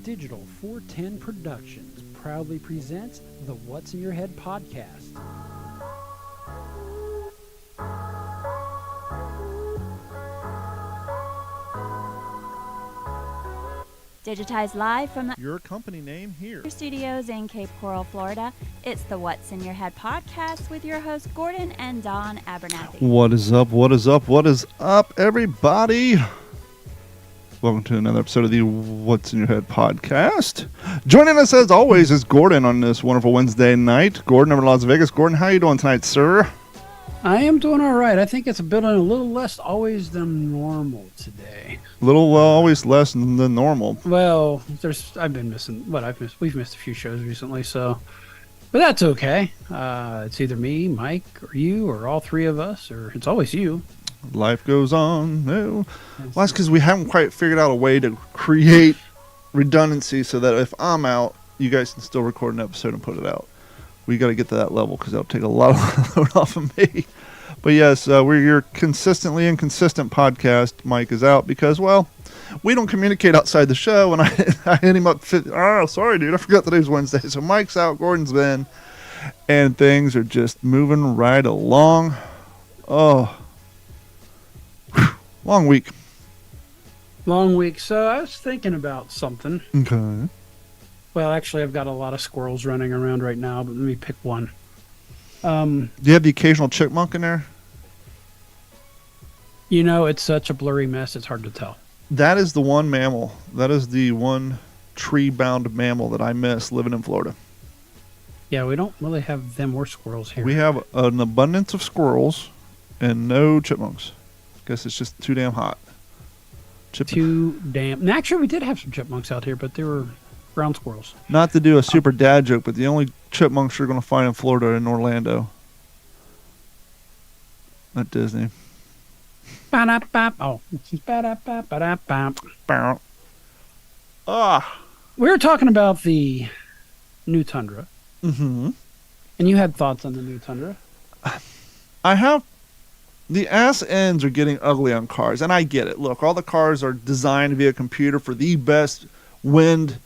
Digital 410 Productions proudly presents the What's in Your Head podcast. Digitized live from your company name here. Studios in Cape Coral, Florida. It's the What's in Your Head podcast with your hosts Gordon and Don Abernathy. What is up? What is up? What is up, everybody? Welcome to another episode of the What's in Your Head podcast. Joining us as always is Gordon on this wonderful Wednesday night. Gordon over in Las Vegas. Gordon, how are you doing tonight, sir? I am doing all right. I think it's been a little less always than normal today. Always less than normal. Well, we've missed a few shows recently, but that's okay. It's either me, Mike, or you, or all three of us, or it's always you. Life goes on. No. Well, that's because we haven't quite figured out a way to create redundancy so that if I'm out, you guys can still record an episode and put it out. We got to get to that level because that'll take a lot of load off of me. But yes, we're your consistently inconsistent podcast. Mike is out because, well, we don't communicate outside the show. And I hit him up. Oh, sorry, dude. I forgot today's Wednesday. So Mike's out. Gordon's been. And things are just moving right along. Oh. Long week. Long week. So I was thinking about something. Okay. Well, actually, I've got a lot of squirrels running around right now, but let me pick one. Do you have the occasional chipmunk in there? You know, it's such a blurry mess, it's hard to tell. That is the one mammal. That is the one tree-bound mammal that I miss living in Florida. Yeah, we don't really have them or squirrels here. We have an abundance of squirrels and no chipmunks. Guess it's just too damn hot. And actually, we did have some chipmunks out here, but they were ground squirrels. Not to do a super dad joke, but the only chipmunks you're going to find in Florida are in Orlando. At Disney. Oh. Ah. We were talking about the new Tundra. Mm-hmm. And you had thoughts on the new Tundra? I have. The ass ends are getting ugly on cars, and I get it. Look, all the cars are designed via computer for the best wind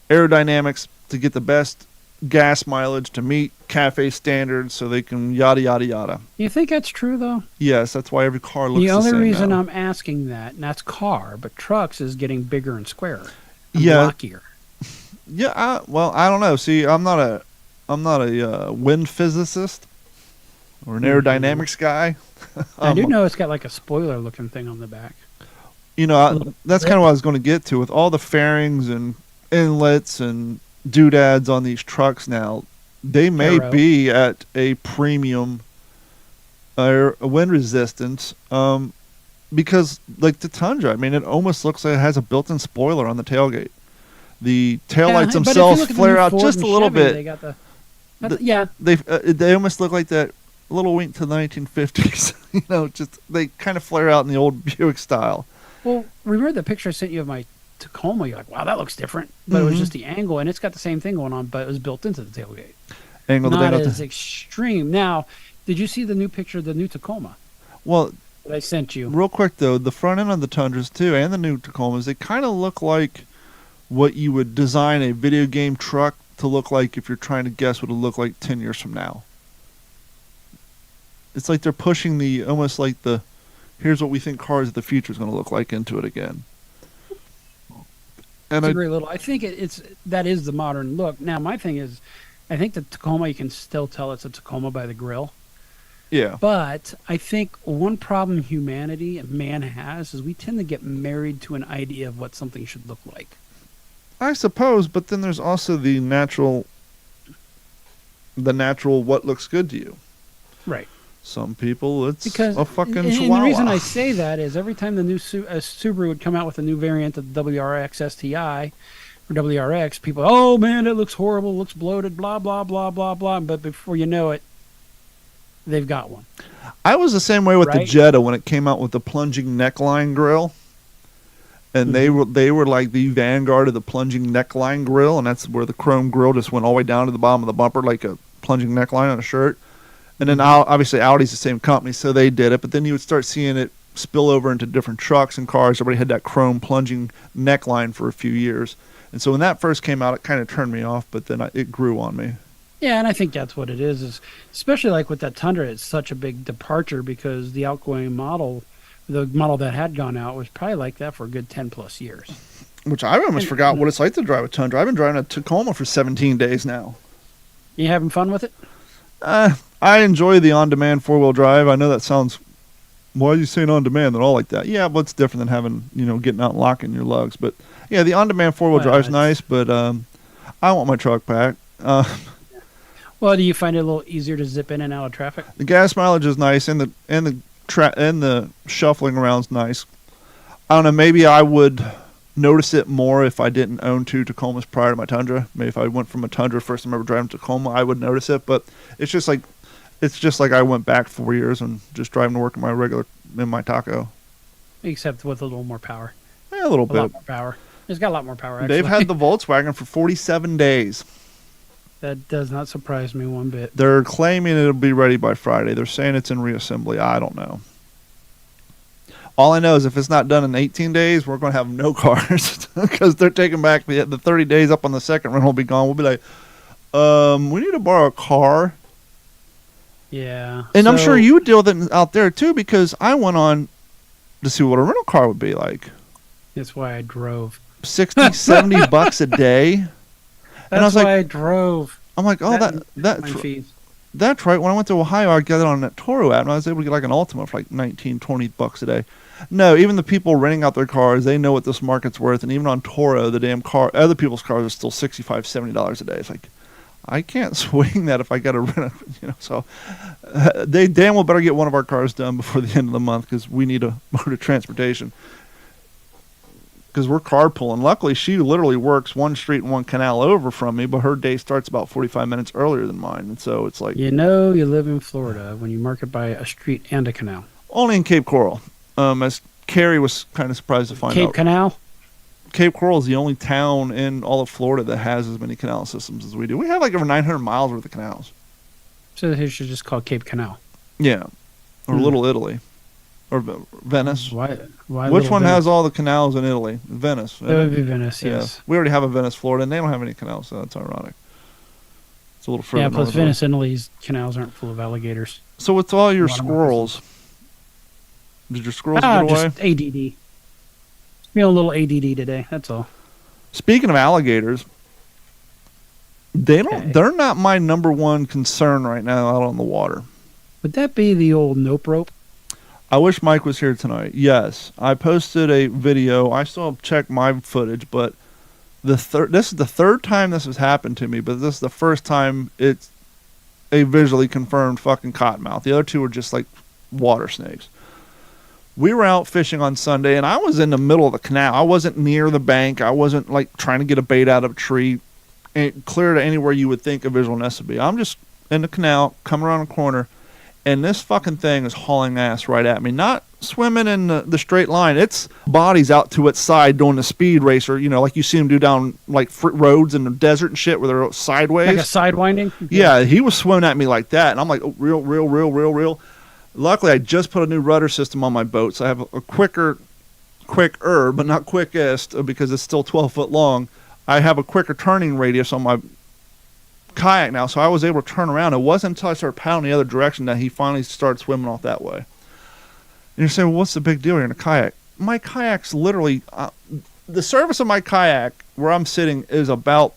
aerodynamics to get the best gas mileage to meet cafe standards so they can yada, yada, yada. You think that's true, though? Yes, that's why every car looks the same. The only reason now. I'm asking that, and that's car, but trucks is getting bigger and squarer. And yeah. blockier. Yeah, I don't know. See, I'm not a wind physicist or an aerodynamics guy. I do know it's got like a spoiler-looking thing on the back. You know, that's kind of what I was going to get to. With all the fairings and inlets and doodads on these trucks now, they may be at a premium wind resistance because, like the Tundra, I mean, it almost looks like it has a built-in spoiler on the tailgate. The taillights themselves flare out just a little bit. They got they almost look like that little wink to the 1950s. You know, just they kind of flare out in the old Buick style. Well, remember the picture I sent you of my Tacoma? You're like, wow, that looks different. But it was just the angle, and it's got the same thing going on, but it was built into the tailgate. Not as extreme. Now, did you see the new picture of the new Tacoma? Well, that I sent you. Real quick, though, the front end of the Tundras, too, and the new Tacomas, they kind of look like what you would design a video game truck to look like if you're trying to guess what it'll look like 10 years from now. It's like they're pushing here's what we think cars of the future is going to look like into it again. And it's a great little. I think that is the modern look. Now, my thing is, I think the Tacoma, you can still tell it's a Tacoma by the grill. Yeah. But I think one problem humanity and man has is we tend to get married to an idea of what something should look like. I suppose, but then there's also the natural what looks good to you. Right. Some people, it's a fucking chihuahua. And the reason I say that is every time the new Subaru would come out with a new variant of the WRX STI or WRX, people, oh man, it looks horrible, it looks bloated, blah, blah, blah, blah, blah. But before you know it, they've got one. I was the same way with the Jetta when it came out with the plunging neckline grill. And they were like the vanguard of the plunging neckline grill, and that's where the chrome grill just went all the way down to the bottom of the bumper like a plunging neckline on a shirt. And then obviously Audi's the same company, so they did it. But then you would start seeing it spill over into different trucks and cars. Everybody had that chrome plunging neckline for a few years. And so when that first came out, it kind of turned me off, but then it grew on me. Yeah, and I think that's what it is especially like with that Tundra, it's such a big departure because the outgoing model, the model that had gone out, was probably like that for a good 10 plus years. Which I almost forgot what it's like to drive a Tundra. I've been driving a Tacoma for 17 days now. You having fun with it? I enjoy the on-demand four-wheel drive. I know that sounds, why are you saying on-demand and all like that? Yeah, but it's different than having, getting out and locking your lugs. But yeah, the on-demand four-wheel drive's nice, but I want my truck back. Well, do you find it a little easier to zip in and out of traffic? The gas mileage is nice, and the shuffling around's nice. I don't know. Maybe I would notice it more if I didn't own 2 Tacomas prior to my Tundra. Maybe if I went from a Tundra first time ever driving a Tacoma, I would notice it. But it's just like I went back 4 years and just driving to work in my Taco. Except with a little more power. Yeah, a little bit. A lot more power. It's got a lot more power, actually. They've had the Volkswagen for 47 days. That does not surprise me one bit. They're claiming it'll be ready by Friday. They're saying it's in reassembly. I don't know. All I know is if it's not done in 18 days, we're going to have no cars because they're taking back the 30 days up on the second rental will be gone. We'll be like, we need to borrow a car. Yeah. And I'm sure you would deal with it out there too because I went on to see what a rental car would be like. That's why I drove. 60, 70 bucks a day. And I was like, I drove. I'm like, oh, that's right. When I went to Ohio, I got it on that Toro app, and I was able to get like an Ultima for like 19, 20 bucks a day. No, even the people renting out their cars, they know what this market's worth, and even on Toro, the damn other people's cars are still $65, $70 a day. It's like, I can't swing that if I got to rent it, So they damn well better get one of our cars done before the end of the month because we need a mode of transportation. Because we're carpooling. Luckily, she literally works one street and one canal over from me, but her day starts about 45 minutes earlier than mine. And so it's like... You live in Florida when you market by a street and a canal. Only in Cape Coral. As Carrie was kind of surprised to find out. Cape Canal? Cape Coral is the only town in all of Florida that has as many canal systems as we do. We have like over 900 miles worth of canals. So it should just call Cape Canal. Yeah. Or Little Italy. Or Venice. Why Which one has all the canals in Italy? Venice. That would be Venice, yes. Yeah. We already have a Venice, Florida, and they don't have any canals, so that's ironic. It's a little further. Yeah, plus Venice, Italy's canals aren't full of alligators. So what's all your squirrels? Did your squirrels get away? Just ADD. Feeling a little ADD today, that's all. Speaking of alligators, they're not my number one concern right now out on the water. Would that be the old nope rope? I wish Mike was here tonight. Yes, I posted a video. I still check my footage, but this is the third time this has happened to me, but this is the first time it's a visually confirmed fucking cottonmouth. The other two were just like water snakes. We were out fishing on Sunday, and I was in the middle of the canal. I wasn't near the bank. I wasn't like trying to get a bait out of a tree and clear to anywhere you would think a visual nest would be. I'm just in the canal, coming around a corner, and this fucking thing is hauling ass right at me. Not swimming in the straight line. Its body's out to its side doing the speed racer, like you see them do down like roads in the desert and shit where they're sideways. Like a sidewinding? Yeah, he was swimming at me like that. And I'm like, oh, real. Luckily, I just put a new rudder system on my boat, so I have a quicker, but not quickest because it's still 12 foot long. I have a quicker turning radius on my kayak now, so I was able to turn around. It wasn't until I started paddling the other direction that he finally started swimming off that way. And you're saying, well, what's the big deal? You're in a kayak. My kayak's literally the surface of my kayak where I'm sitting is about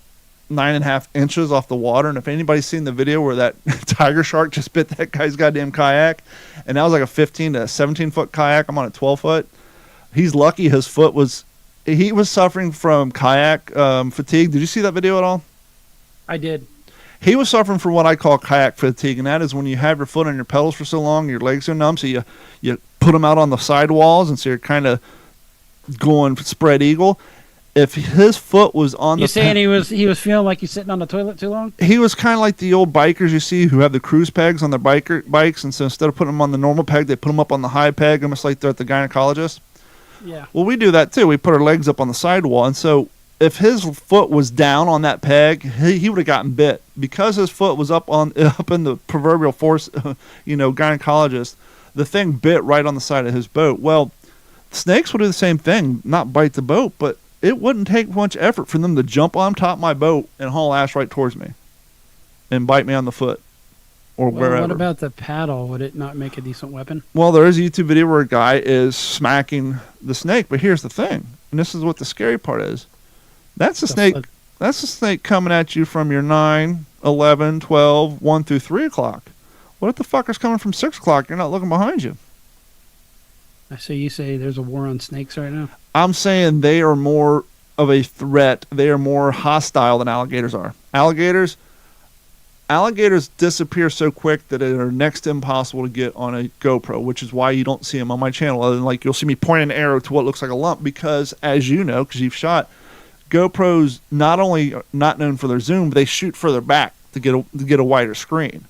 9.5 inches off the water. And if anybody's seen the video where that tiger shark just bit that guy's goddamn kayak, and that was like a 15 to 17 foot kayak, I'm on a 12 foot. He's lucky his foot was, he was suffering from kayak fatigue. Did you see that video at all? I did. He was suffering from what I call kayak fatigue, and that is when you have your foot on your pedals for so long, your legs are numb, so you put them out on the sidewalls, and so you're kind of going spread eagle. If his foot was on You're saying he was feeling like he's sitting on the toilet too long? He was kind of like the old bikers you see who have the cruise pegs on their bikes, and so instead of putting them on the normal peg, they put them up on the high peg, almost like they're at the gynecologist. Yeah. Well, we do that too. We put our legs up on the sidewall, and so if his foot was down on that peg, he would have gotten bit. Because his foot was up in the proverbial gynecologist, the thing bit right on the side of his boat. Well, snakes will do the same thing, not bite the boat, but it wouldn't take much effort for them to jump on top of my boat and haul ass right towards me and bite me on the foot or wherever. What about the paddle? Would it not make a decent weapon? Well, there is a YouTube video where a guy is smacking the snake, but here's the thing, and this is what the scary part is. That's the snake. That's the snake coming at you from your 9, 11, 12, 1 through 3 o'clock. What if the fucker's coming from 6 o'clock? You're not looking behind you. I see you say there's a war on snakes right now. I'm saying they are more of a threat. They are more hostile than alligators are. Alligators disappear so quick that they are next to impossible to get on a GoPro, which is why you don't see them on my channel. Other than like you'll see me point an arrow to what looks like a lump because, as you know, because you've shot, GoPros not only are not known for their zoom, but they shoot further back to get a wider screen.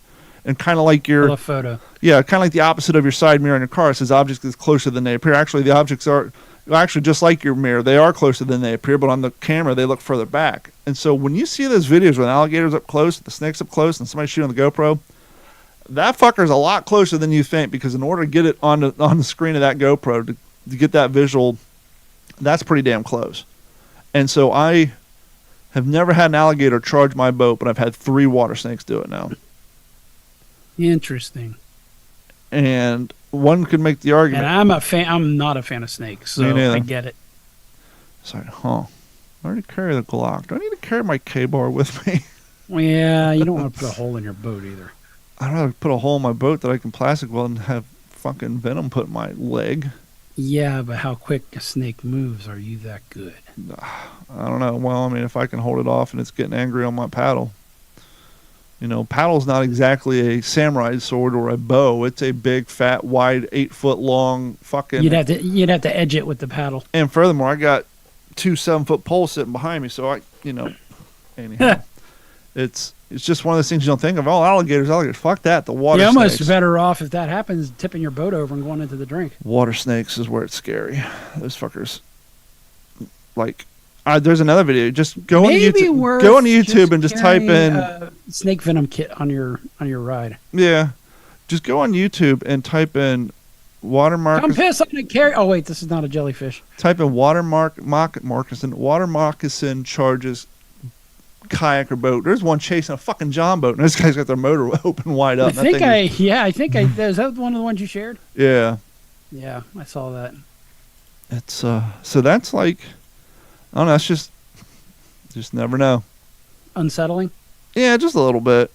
And kind of like your photo. Yeah, kind of like the opposite of your side mirror in your car. It says objects is closer than they appear. Actually, the objects are actually just like your mirror. They are closer than they appear, but on the camera, they look further back. And so when you see those videos with alligators up close, the snakes up close, and somebody shooting on the GoPro, that fucker's a lot closer than you think because in order to get it on the screen of that GoPro to get that visual, that's pretty damn close. And so I have never had an alligator charge my boat, but I've had 3 water snakes do it now. Interesting. And one could make the argument. And I'm not a fan of snakes, so I get it. Sorry, I already carry the Glock. Do I need to carry my K-bar with me? Well, yeah, you don't want to put a hole in your boat either. I'd rather put a hole in my boat that I can plastic weld and have fucking venom put in my leg. Yeah, but how quick a snake moves, are you that good? I don't know. Well, I mean, if I can hold it off and it's getting angry on my paddle. You know, paddle's not exactly a samurai sword or a bow. It's a big, fat, wide, 8-foot long fucking. You'd have to edge it with the paddle. And furthermore, I got 2 7-foot poles sitting behind me, so anyhow, it's just one of those things you don't think of. Oh, alligators. Fuck that. The water snakes. You're almost better off if that happens, tipping your boat over and going into the drink. Water snakes is where it's scary. Those fuckers. Like. There's another video. Just go on YouTube. Go on YouTube and just type in snake venom kit on your ride. Yeah, just go on YouTube and type in water moccasin. Come piss on a carry. Oh wait, this is not a jellyfish. Type in water moccasin. Water moccasin charges kayak or boat. There's one chasing a fucking John boat, and this guy's got their motor open wide up. I think is that one of the ones you shared? Yeah. Yeah, I saw that. It's so that's like. I don't know. It's just never know. Unsettling? Yeah, just a little bit.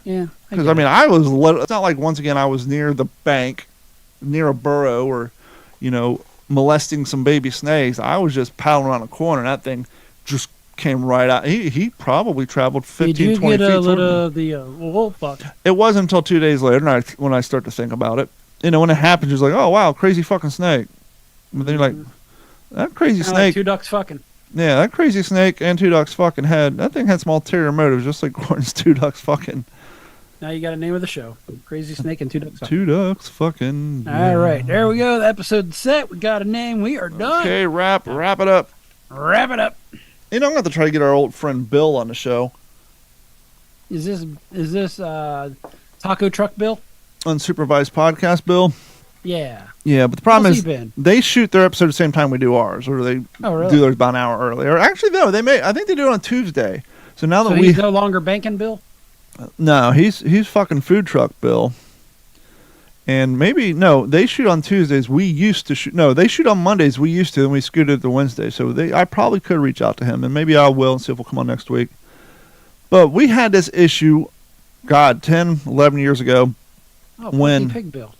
Yeah. Because, it's not like, once again, I was near the bank, near a burrow, or, molesting some baby snakes. I was just paddling around a corner, and that thing just came right out. He probably traveled 15, 20 feet. Did you get a little wolf buck? It wasn't until 2 days later when I start to think about it. When it happens, you're like, oh, wow, crazy fucking snake. But then you're like... That crazy snake. Like 2 ducks fucking. Yeah, that crazy snake and 2 ducks fucking that thing had some ulterior motives, just like Gordon's 2 ducks fucking. Now you got a name of the show. Crazy snake and 2 ducks fucking. 2 ducks fucking. All right, there we go. The episode's set. We got a name. We are done. Okay, wrap it up. Wrap it up. I'm going to have to try to get our old friend Bill on the show. Is this Taco Truck Bill? Unsupervised podcast Bill? Yeah. Yeah, but the problem is they shoot their episode the same time we do ours, or they do theirs about an hour earlier. Actually, no, I think they do it on Tuesday. So now that he's no longer banking Bill? No, he's fucking food truck Bill. And they shoot on Tuesdays. We used to shoot. No, they shoot on Mondays. We used to, and we scooted to Wednesday. So I probably could reach out to him, and maybe I will and see if he'll come on next week. But we had this issue, 10, 11 years ago. Oh, when Pig Bill.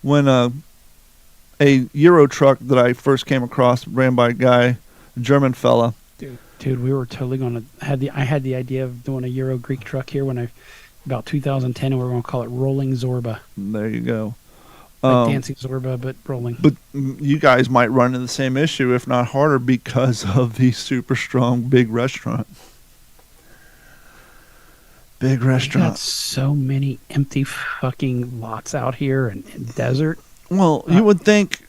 When a Euro truck that I first came across ran by a guy, a German fella. Dude, we were totally I had the idea of doing a Euro Greek truck here about 2010, and we were going to call it Rolling Zorba. There you go. Like dancing Zorba, but rolling. But you guys might run into the same issue, if not harder, because of the super strong big restaurant. Big restaurant. Got so many empty fucking lots out here and desert. Well, you would think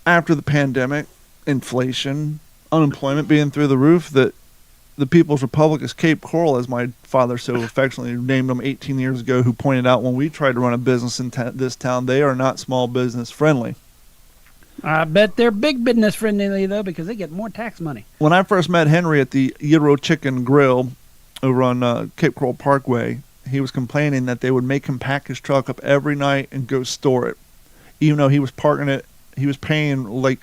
after the pandemic, inflation, unemployment being through the roof, that the People's Republic is Cape Coral, as my father so affectionately named them 18 years ago, who pointed out when we tried to run a business in this town, they are not small business friendly. I bet they're big business friendly, though, because they get more tax money. When I first met Henry at the Gyro Chicken Grill over on Cape Coral Parkway, he was complaining that they would make him pack his truck up every night and go store it. Even though he was parking it, he was paying like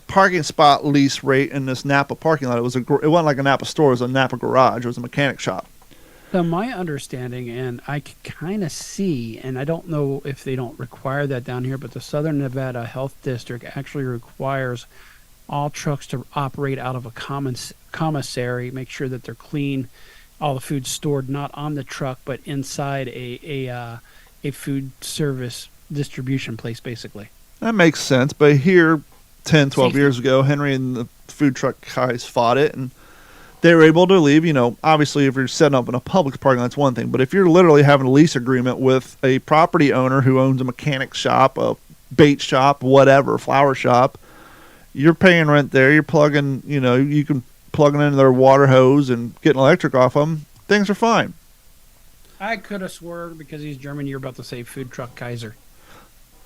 parking spot lease rate in this Napa parking lot. It wasn't like a Napa store, it was a Napa garage. It was a mechanic shop. So my understanding, and I can kind of see, and I don't know if they don't require that down here, but the Southern Nevada Health District actually requires all trucks to operate out of a commissary, make sure that they're clean, all the food stored not on the truck but inside a food service distribution place, basically. That makes sense, but here 10, 12 Safety. years ago, Henry and the food truck guys fought it, and they were able to leave. Obviously, if you're setting up in a public parking lot, that's one thing. But if you're literally having a lease agreement with a property owner who owns a mechanic shop, a bait shop, whatever, flower shop, you're paying rent there. You're plugging, you can plug it into their water hose and get electric off them. Things are fine. I could have swore because he's German, you're about to say food truck Kaiser.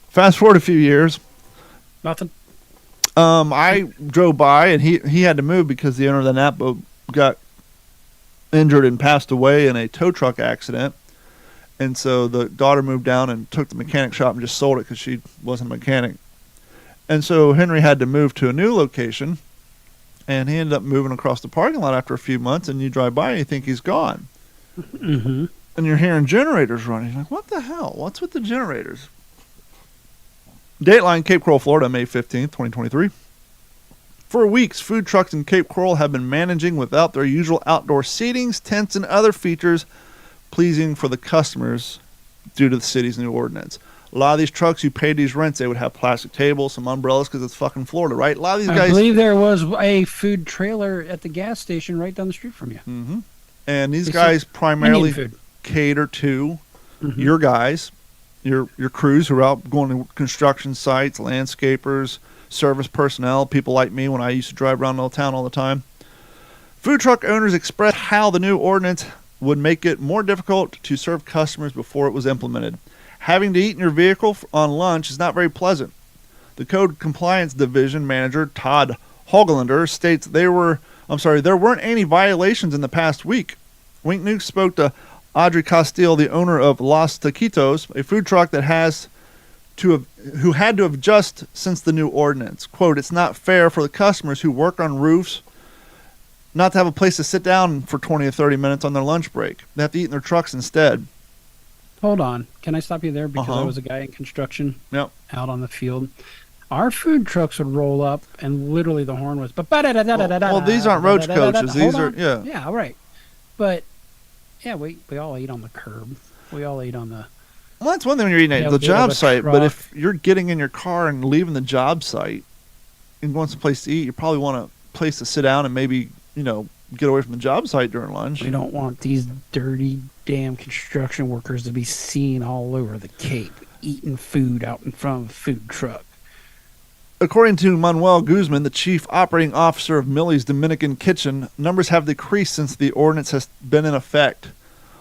Fast forward a few years. Nothing. I drove by, and he had to move because the owner of the Napa got injured and passed away in a tow truck accident. And so the daughter moved down and took the mechanic shop and just sold it because she wasn't a mechanic. And so Henry had to move to a new location, and he ended up moving across the parking lot after a few months, and you drive by and you think he's gone. Mm-hmm. And you're hearing generators running. You're like, what the hell? What's with the generators? Dateline, Cape Coral, Florida, May 15th, 2023. For weeks, food trucks in Cape Coral have been managing without their usual outdoor seatings, tents, and other features pleasing for the customers due to the city's new ordinance. A lot of these trucks, you paid these rents, they would have plastic tables, some umbrellas, because it's fucking Florida, right? A lot of these guys... I believe there was a food trailer at the gas station right down the street from you. Mm-hmm. And these guys primarily cater to your guys, your crews who are out going to construction sites, landscapers, service personnel, people like me when I used to drive around the town all the time. Food truck owners expressed how the new ordinance would make it more difficult to serve customers before it was implemented. Having to eat in your vehicle on lunch is not very pleasant. The Code Compliance Division Manager, Todd Hogelander, states there weren't any violations in the past week. Wink Nuke spoke to Audrey Castile, the owner of Los Taquitos, a food truck who had to have just since the new ordinance. Quote, it's not fair for the customers who work on roofs not to have a place to sit down for 20 or 30 minutes on their lunch break. They have to eat in their trucks instead. Hold on. Can I stop you there? Because I was a guy in construction out on the field. Our food trucks would roll up, and literally the horn was... Well, these aren't roach coaches. These are, yeah. Yeah, right. But, yeah, we all eat on the curb. We all eat on the... Well, that's one thing when you're eating at the job site, but if you're getting in your car and leaving the job site and going someplace to eat, you probably want a place to sit down and maybe, get away from the job site during lunch. We don't want these dirty, damn construction workers to be seen all over the Cape eating food out in front of a food truck. According to Manuel Guzman, the chief operating officer of Millie's Dominican Kitchen, numbers have decreased since the ordinance has been in effect.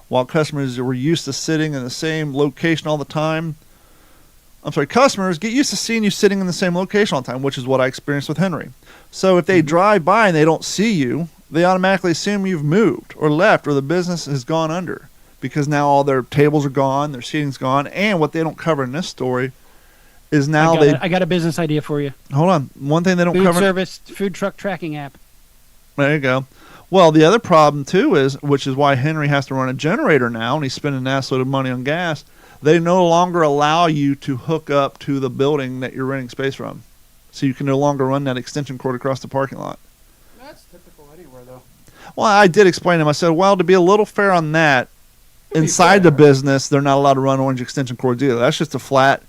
While customers were used to sitting in the same location all the time, customers get used to seeing you sitting in the same location all the time, which is what I experienced with Henry. So if they drive by and they don't see you, they automatically assume you've moved or left or the business has gone under because now all their tables are gone, their seating's gone, and what they don't cover in this story is now I got a business idea for you. Hold on. One thing they don't cover... Food service, food truck tracking app. There you go. Well, the other problem, too, which is why Henry has to run a generator now, and he's spending an assload of money on gas, they no longer allow you to hook up to the building that you're renting space from. So you can no longer run that extension cord across the parking lot. That's typical anywhere, though. Well, I did explain to him. I said, well, to be a little fair on that, inside the business, they're not allowed to run orange extension cords either. That's just a flat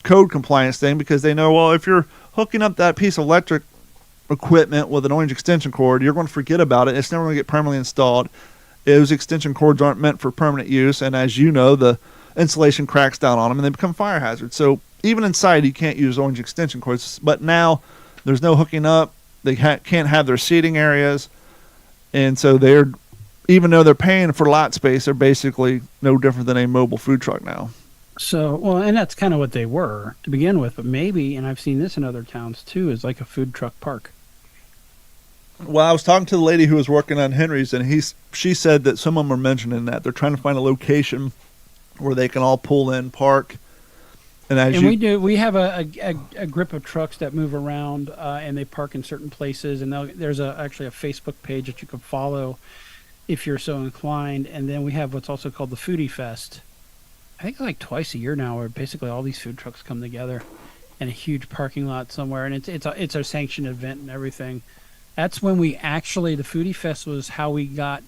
code compliance thing because they know, well, if you're hooking up that piece of electric equipment with an orange extension cord, you're going to forget about it. It's never going to get permanently installed. Those extension cords aren't meant for permanent use, and as you know, the insulation cracks down on them and they become fire hazards. So even inside, you can't use orange extension cords. But now there's no hooking up. They can't have their seating areas. And so they're, even though they're paying for lot space, they're basically no different than a mobile food truck now. So, well, and that's kind of what they were to begin with, but maybe, and I've seen this in other towns too, is like a food truck park. Well, I was talking to the lady who was working on Henry's, and she said that some of them are mentioning that they're trying to find a location where they can all pull in, park, and we have a grip of trucks that move around, and they park in certain places, and there's actually a Facebook page that you can follow if you're so inclined, and then we have what's also called the Foodie Fest. I think like twice a year now, where basically all these food trucks come together in a huge parking lot somewhere, and it's a sanctioned event and everything. That's when the Foodie Fest was how we got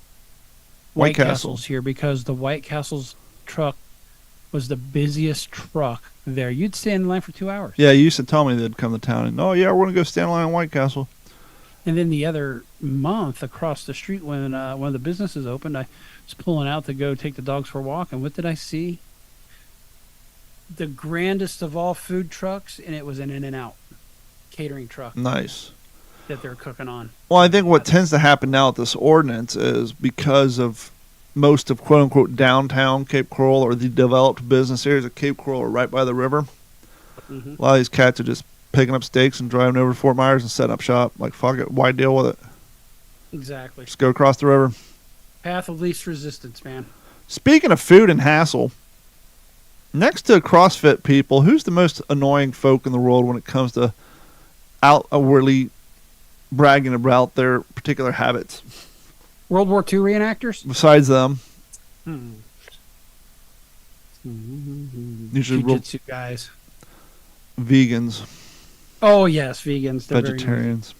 White Castles here, because the White Castles truck was the busiest truck there. You'd stand in line for 2 hours. Yeah, you used to tell me they'd come to town, and we're going to go stand in line in White Castle. And then the other month across the street, when one of the businesses opened, I was pulling out to go take the dogs for a walk, and what did I see? The grandest of all food trucks, and it was an In-N-Out catering truck. Nice. That they're cooking on. Well, I think what tends to happen now with this ordinance is because of most of quote-unquote downtown Cape Coral, or the developed business areas of Cape Coral, are right by the river. Mm-hmm. A lot of these cats are just picking up steaks and driving over to Fort Myers and setting up shop. Like, fuck it, why deal with it? Exactly. Just go across the river. Path of least resistance, man. Speaking of food and hassle, next to CrossFit people, who's the most annoying folk in the world when it comes to outwardly bragging about their particular habits? World War II reenactors? Besides them. Usually jiu-jitsu guys. Vegans. Oh, yes, vegans. Vegetarians.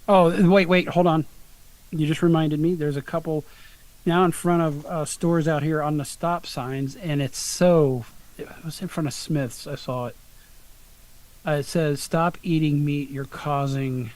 Wait, hold on. You just reminded me. There's a couple now in front of stores out here on the stop signs, and it was in front of Smith's. I saw it. It says, "Stop eating meat. You're causing..."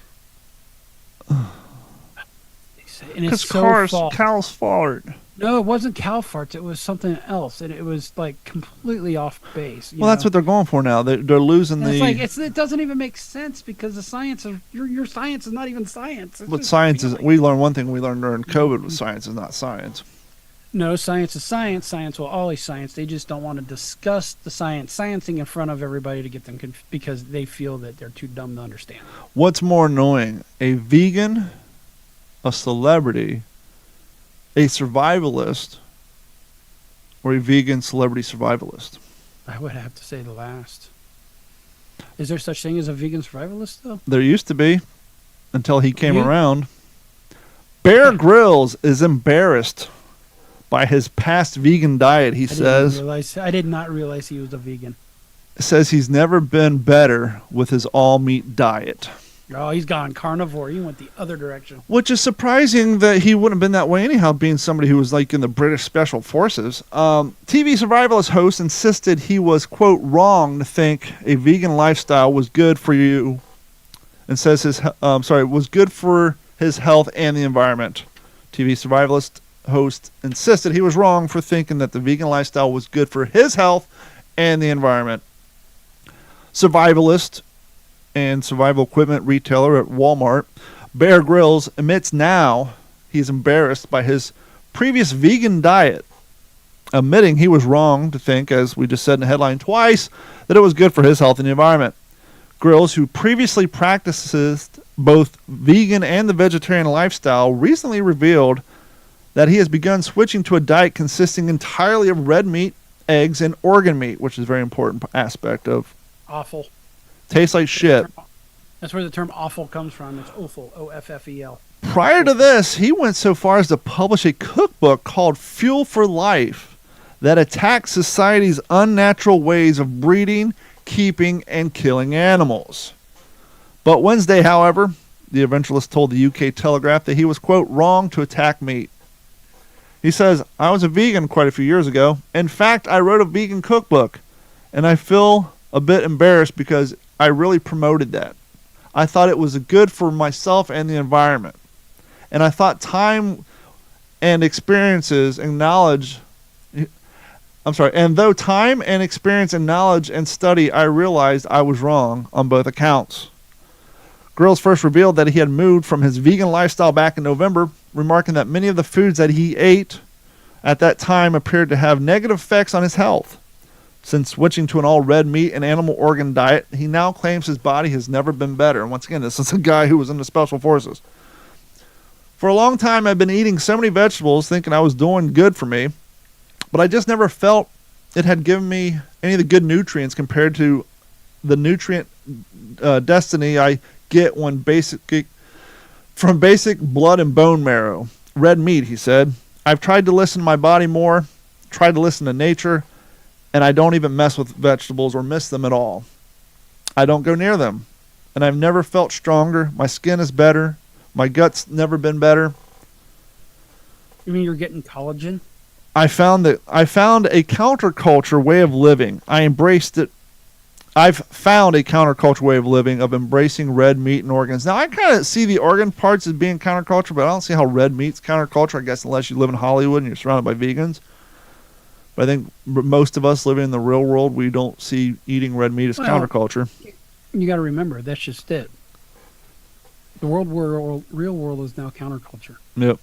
And it's so cows fart. No, it wasn't cow farts. It was something else, and it was like completely off base. Well, that's what they're going for now. They're losing the. It doesn't even make sense, because the science of your science is not even science. What science is? We learned one thing we learned during COVID was science is not science. No, science is science. Science will always science. They just don't want to discuss the sciencing in front of everybody to get them because they feel that they're too dumb to understand. What's more annoying, a vegan, a celebrity, a survivalist, or a vegan celebrity survivalist? I would have to say the last. Is there such thing as a vegan survivalist, though? There used to be, until he came around. Bear Grillz is embarrassed by his past vegan diet, he says. I did not realize he was a vegan. Says he's never been better with his all-meat diet. Oh, he's gone carnivore. He went the other direction. Which is surprising that he wouldn't have been that way anyhow, being somebody who was like in the British Special Forces. TV survivalist host insisted he was, quote, wrong to think a vegan lifestyle was good for you, and says was good for his health and the environment. TV survivalist host insisted he was wrong for thinking that the vegan lifestyle was good for his health and the environment. Survivalist and survival equipment retailer at Walmart, Bear Grillz admits now he's embarrassed by his previous vegan diet, admitting he was wrong to think, as we just said in the headline twice, that it was good for his health and the environment. Grillz, who previously practices both vegan and the vegetarian lifestyle, recently revealed that he has begun switching to a diet consisting entirely of red meat, eggs, and organ meat, which is a very important aspect of... Awful. Tastes like shit. That's where the term awful comes from. It's offal, O-F-F-E-L. Prior to this, he went so far as to publish a cookbook called Fuel for Life that attacks society's unnatural ways of breeding, keeping, and killing animals. But Wednesday, however, the eventualist told the UK Telegraph that he was, quote, wrong to attack meat. He says, I was a vegan quite a few years ago. In fact, I wrote a vegan cookbook, and I feel a bit embarrassed because I really promoted that. I thought it was good for myself and the environment. And I thought time and experiences and knowledge... and though time and experience and knowledge and study, I realized I was wrong on both accounts. Grillz first revealed that he had moved from his vegan lifestyle back in November, remarking that many of the foods that he ate at that time appeared to have negative effects on his health. Since switching to an all red meat and animal organ diet, he now claims his body has never been better. And once again, this is a guy who was in the Special Forces. For a long time, I've been eating so many vegetables, thinking I was doing good for me, but I just never felt it had given me any of the good nutrients compared to the nutrient destiny I get from basic blood and bone marrow. Red meat, he said. I've tried to listen to my body more, tried to listen to nature, and I don't even mess with vegetables or miss them at all. I don't go near them, and I've never felt stronger. My skin is better. My gut's never been better. You mean you're getting collagen? I found a counterculture way of living. I embraced it. I've found a counterculture way of living of embracing red meat and organs. Now, I kind of see the organ parts as being counterculture, but I don't see how red meat's counterculture, I guess, unless you live in Hollywood and you're surrounded by vegans. But I think most of us living in the real world, we don't see eating red meat as counterculture. You got to remember, that's just it. The real world is now counterculture. Yep.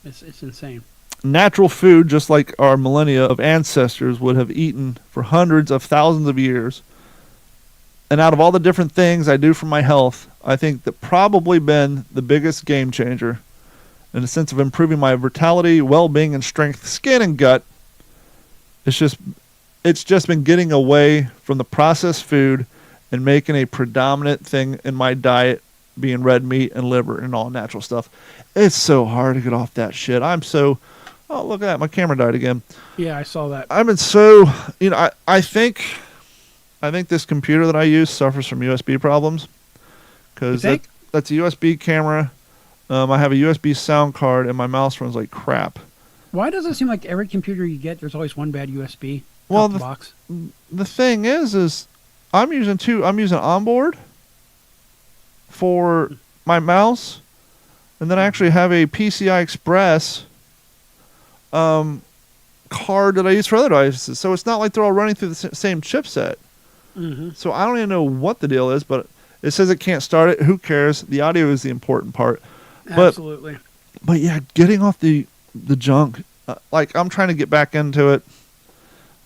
It's insane. Natural food, just like our millennia of ancestors would have eaten for hundreds of thousands of years. And out of all the different things I do for my health, I think that probably been the biggest game changer in the sense of improving my vitality, well-being, and strength, skin and gut. It's just been getting away from the processed food and making a predominant thing in my diet being red meat and liver and all natural stuff. It's so hard to get off that shit. Oh, look at that. My camera died again. Yeah, I saw that. I've been so, I think this computer that I use suffers from USB problems because that's a USB camera. I have a USB sound card and my mouse runs like crap. Why does it seem like every computer you get, there's always one bad USB out the box? The thing is I'm using onboard for my mouse, and then I actually have a PCI Express card that I use for other devices. So it's not like they're all running through the same chipset. Mm-hmm. So I don't even know what the deal is, but it says it can't start it. Who cares? The audio is the important part. Absolutely. But yeah, getting off the junk. Like I'm trying to get back into it.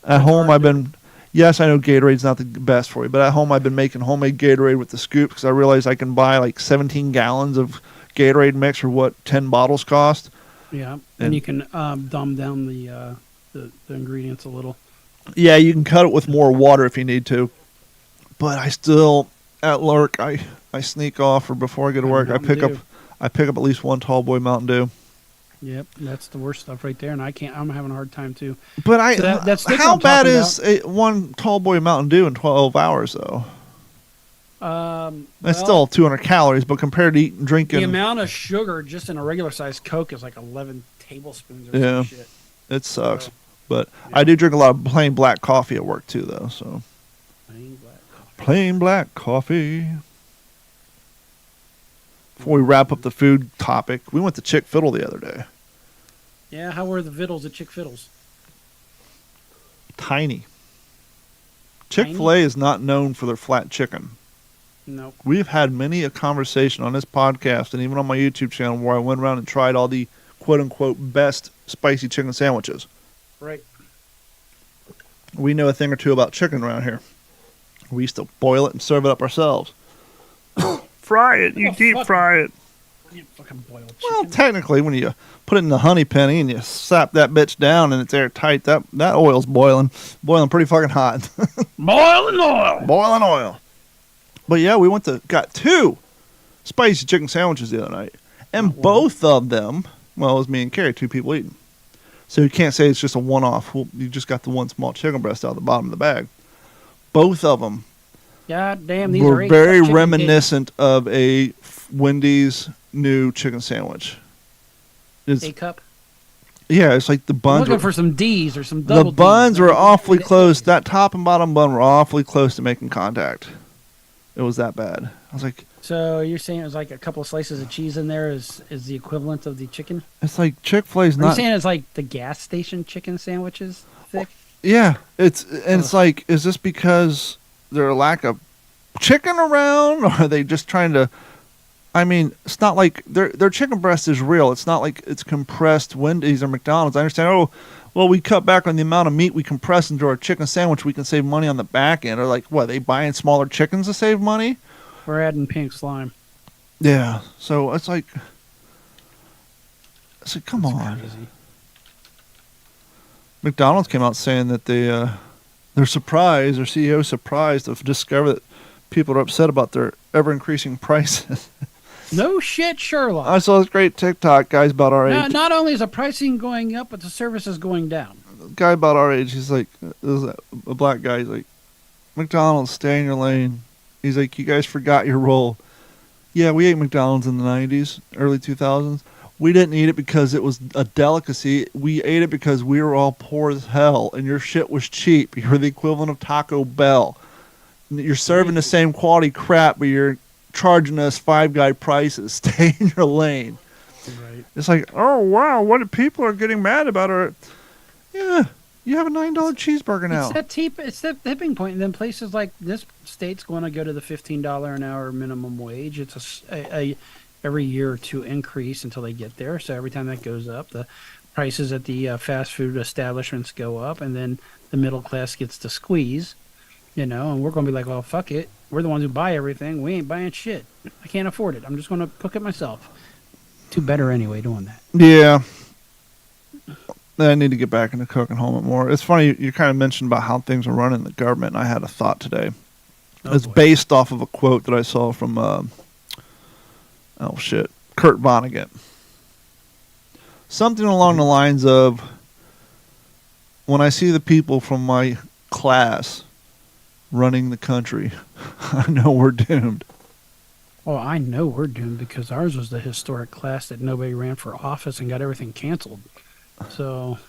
At home, yes, I know Gatorade's not the best for you, but at home I've been making homemade Gatorade with the scoop because I realized I can buy like 17 gallons of Gatorade mix for what 10 bottles cost. Yeah, and you can dumb down the ingredients a little. Yeah, you can cut it with more water if you need to. But I still, at work, I sneak off, or before I get to work, I pick up at least one Tall Boy Mountain Dew. Yep, that's the worst stuff right there, and I'm having a hard time too. But that's how bad is one Tall Boy Mountain Dew in 12 hours though? It's still 200 calories, but compared to drinking, the amount of sugar just in a regular sized Coke is like 11 tablespoons or some shit. It sucks. So, but yeah. I do drink a lot of plain black coffee at work too, though. So plain black coffee. Before we wrap up the food topic, we went to Chick-fil-A the other day. Yeah, how were the vittles at Chick-fil-A's? Tiny. Chick-fil-A is not known for their flat chicken. No. We've had many a conversation on this podcast and even on my YouTube channel where I went around and tried all the quote-unquote best spicy chicken sandwiches. Right. We know a thing or two about chicken around here. We used to boil it and serve it up ourselves. Fry it. You deep fry it. You fucking boiled chicken. Well, technically, when you put it in the honey penny and you sap that bitch down and it's airtight, that oil's boiling pretty fucking hot. Boiling oil. Boiling oil. But yeah, we got 2 spicy chicken sandwiches the other night, and both of them, well, it was me and Carrie, 2 people eating. So you can't say it's just a one-off. Well, you just got the one small chicken breast out of the bottom of the bag. Both of them. God damn, these were are very reminiscent of a Wendy's new chicken sandwich. A-cup? Yeah, it's like the buns. I'm looking for some D's or some double D's. The buns were awfully close. That top and bottom bun were awfully close to making contact. It was that bad. I was like... So you're saying it was like a couple of slices of cheese in there is the equivalent of the chicken? It's like Chick-fil-A's not... Are you saying it's like the gas station chicken sandwiches thick? Yeah. It's like, is this because their lack of chicken around, or are they just trying to? I mean, it's not like their chicken breast is real. It's not like it's compressed Wendy's or McDonald's. I understand. Oh, well, we cut back on the amount of meat we compress into our chicken sandwich. We can save money on the back end. Or like, what? They buying smaller chickens to save money? We're adding pink slime. Yeah. So it's like, come That's on. crazy. McDonald's came out saying that they're surprised, their CEO is surprised to discover that people are upset about their ever increasing prices. No shit, Sherlock. I saw this great TikTok, guys about our age. Not only is the pricing going up, but the service is going down. Guy about our age, he's like, this is a black guy, he's like, McDonald's, stay in your lane. He's like, you guys forgot your role. Yeah, we ate McDonald's in the 90s, early 2000s. We didn't eat it because it was a delicacy. We ate it because we were all poor as hell, and your shit was cheap. You're the equivalent of Taco Bell. You're serving the same quality crap, but you're charging us Five Guy prices. Stay in your lane. Right. It's like, oh, wow, what people are getting mad about are... Yeah, you have a $9 cheeseburger now. It's that tipping point. And then places like this state's going to go to the $15 an hour minimum wage. It's a every year or two increase until they get there. So every time that goes up, the prices at the fast food establishments go up, and then the middle class gets to squeeze, and we're going to be like, well, fuck it. We're the ones who buy everything. We ain't buying shit. I can't afford it. I'm just going to cook it myself. Too better anyway doing that. Yeah. I need to get back into cooking home more. It's funny, you kind of mentioned about how things are running in the government, and I had a thought today. It's based off of a quote that I saw from, Kurt Vonnegut. Something along the lines of, when I see the people from my class running the country, I know we're doomed. Well, I know we're doomed because ours was the historic class that nobody ran for office and got everything canceled. So,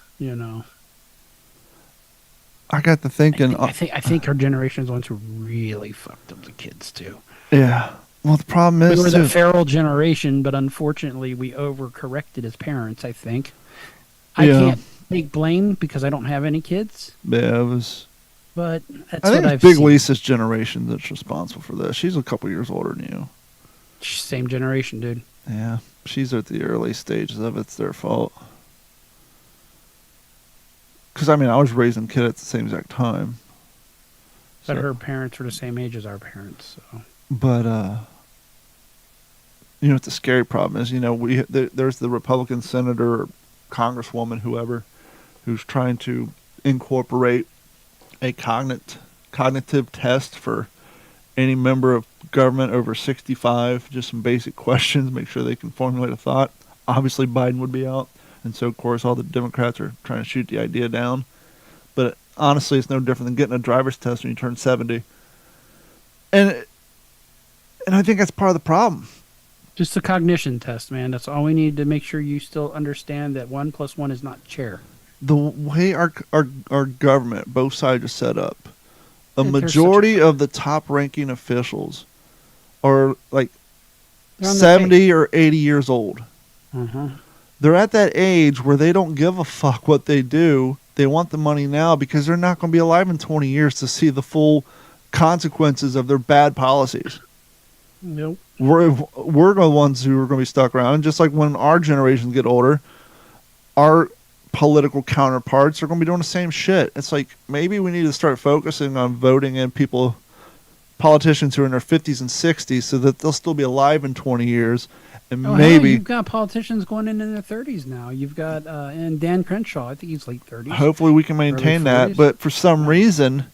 I got to thinking. I think our generation's ones who really fucked up the kids too. Yeah. Well, the problem is we were the feral generation, but unfortunately, we overcorrected as parents. I think. I can't take blame because I don't have any kids. Yeah, it was. But that's I think what it's I've Big seen. Lisa's generation that's responsible for this. She's a couple years older than you. Same generation, dude. Yeah, she's at the early stages of it. It's their fault. Because, I mean, I was raising a kid at the same exact time. But her parents were the same age as our parents. So. But, what the scary problem is, there's the Republican senator or congresswoman, whoever, who's trying to incorporate a cognitive test for any member of government over 65. Just some basic questions, make sure they can formulate a thought. Obviously, Biden would be out. And so, of course, all the Democrats are trying to shoot the idea down. But honestly, it's no different than getting a driver's test when you turn 70. And I think that's part of the problem. Just a cognition test, man. That's all we need to make sure you still understand that 1 + 1 is not chair. The way our government, both sides are set up, a majority of the top-ranking officials are like 70 or 80 years old. Mm-hmm. They're at that age where they don't give a fuck what they do. They want the money now because they're not going to be alive in 20 years to see the full consequences of their bad policies. Nope. We're the ones who are going to be stuck around. And just like when our generations get older, our political counterparts are going to be doing the same shit. It's like maybe we need to start focusing on voting in politicians who are in their 50s and 60s so that they'll still be alive in 20 years. And maybe you've got politicians going into their 30s now. You've got and Dan Crenshaw, I think he's late 30s. Hopefully we can maintain that. But for some reason,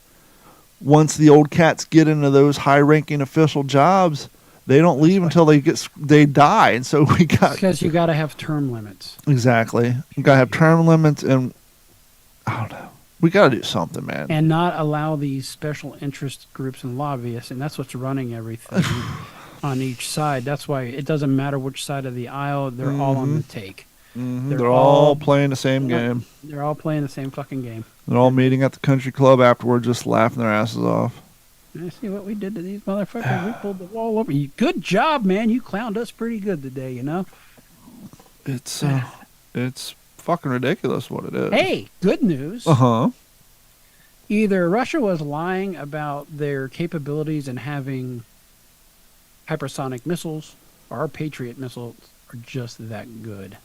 once the old cats get into those high-ranking official jobs, they don't leave until they die. And so we got because you got to have term limits. Exactly. You got to have term limits, and I don't know. We got to do something, man. And not allow these special interest groups and lobbyists, and that's what's running everything. On each side. That's why it doesn't matter which side of the aisle, they're all on the take. Mm-hmm. They're all playing the same game. They're all playing the same fucking game. They're all meeting at the country club afterward, just laughing their asses off. I see what we did to these motherfuckers. We pulled the wall over you. Good job, man. You clowned us pretty good today, It's fucking ridiculous what it is. Hey, good news. Uh-huh. Either Russia was lying about their capabilities in having hypersonic missiles, or our Patriot missiles are just that good.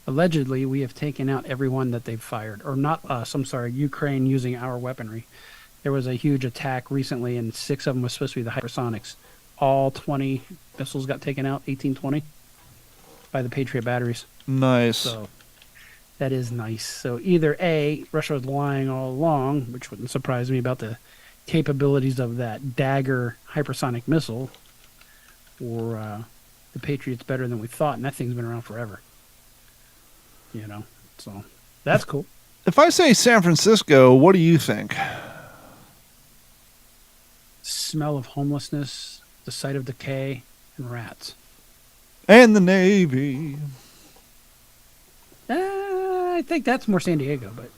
Allegedly, we have taken out everyone that they've fired. Or not us, I'm sorry, Ukraine using our weaponry. There was a huge attack recently, and 6 of them was supposed to be the hypersonics. All 20 missiles got taken out, 1820, by the Patriot batteries. Nice. So that is nice. So either A, Russia was lying all along, which wouldn't surprise me about the capabilities of that Dagger hypersonic missile, or the Patriot's better than we thought, and that thing's been around forever. You know, so that's cool. If I say San Francisco, what do you think? Smell of homelessness, the sight of decay, and rats. And the Navy. I think that's more San Diego, but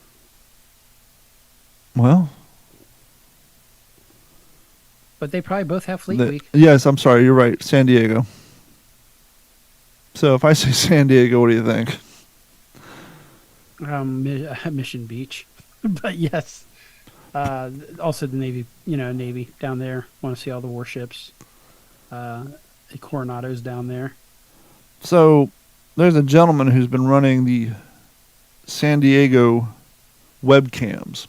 Well, they probably both have Fleet Week. yes, I'm sorry, you're right. San Diego. So if I say San Diego, what do you think? Mission Beach, but yes. Also the Navy, Navy down there. Want to see all the warships. The Coronado's down there. So there's a gentleman who's been running the San Diego webcams.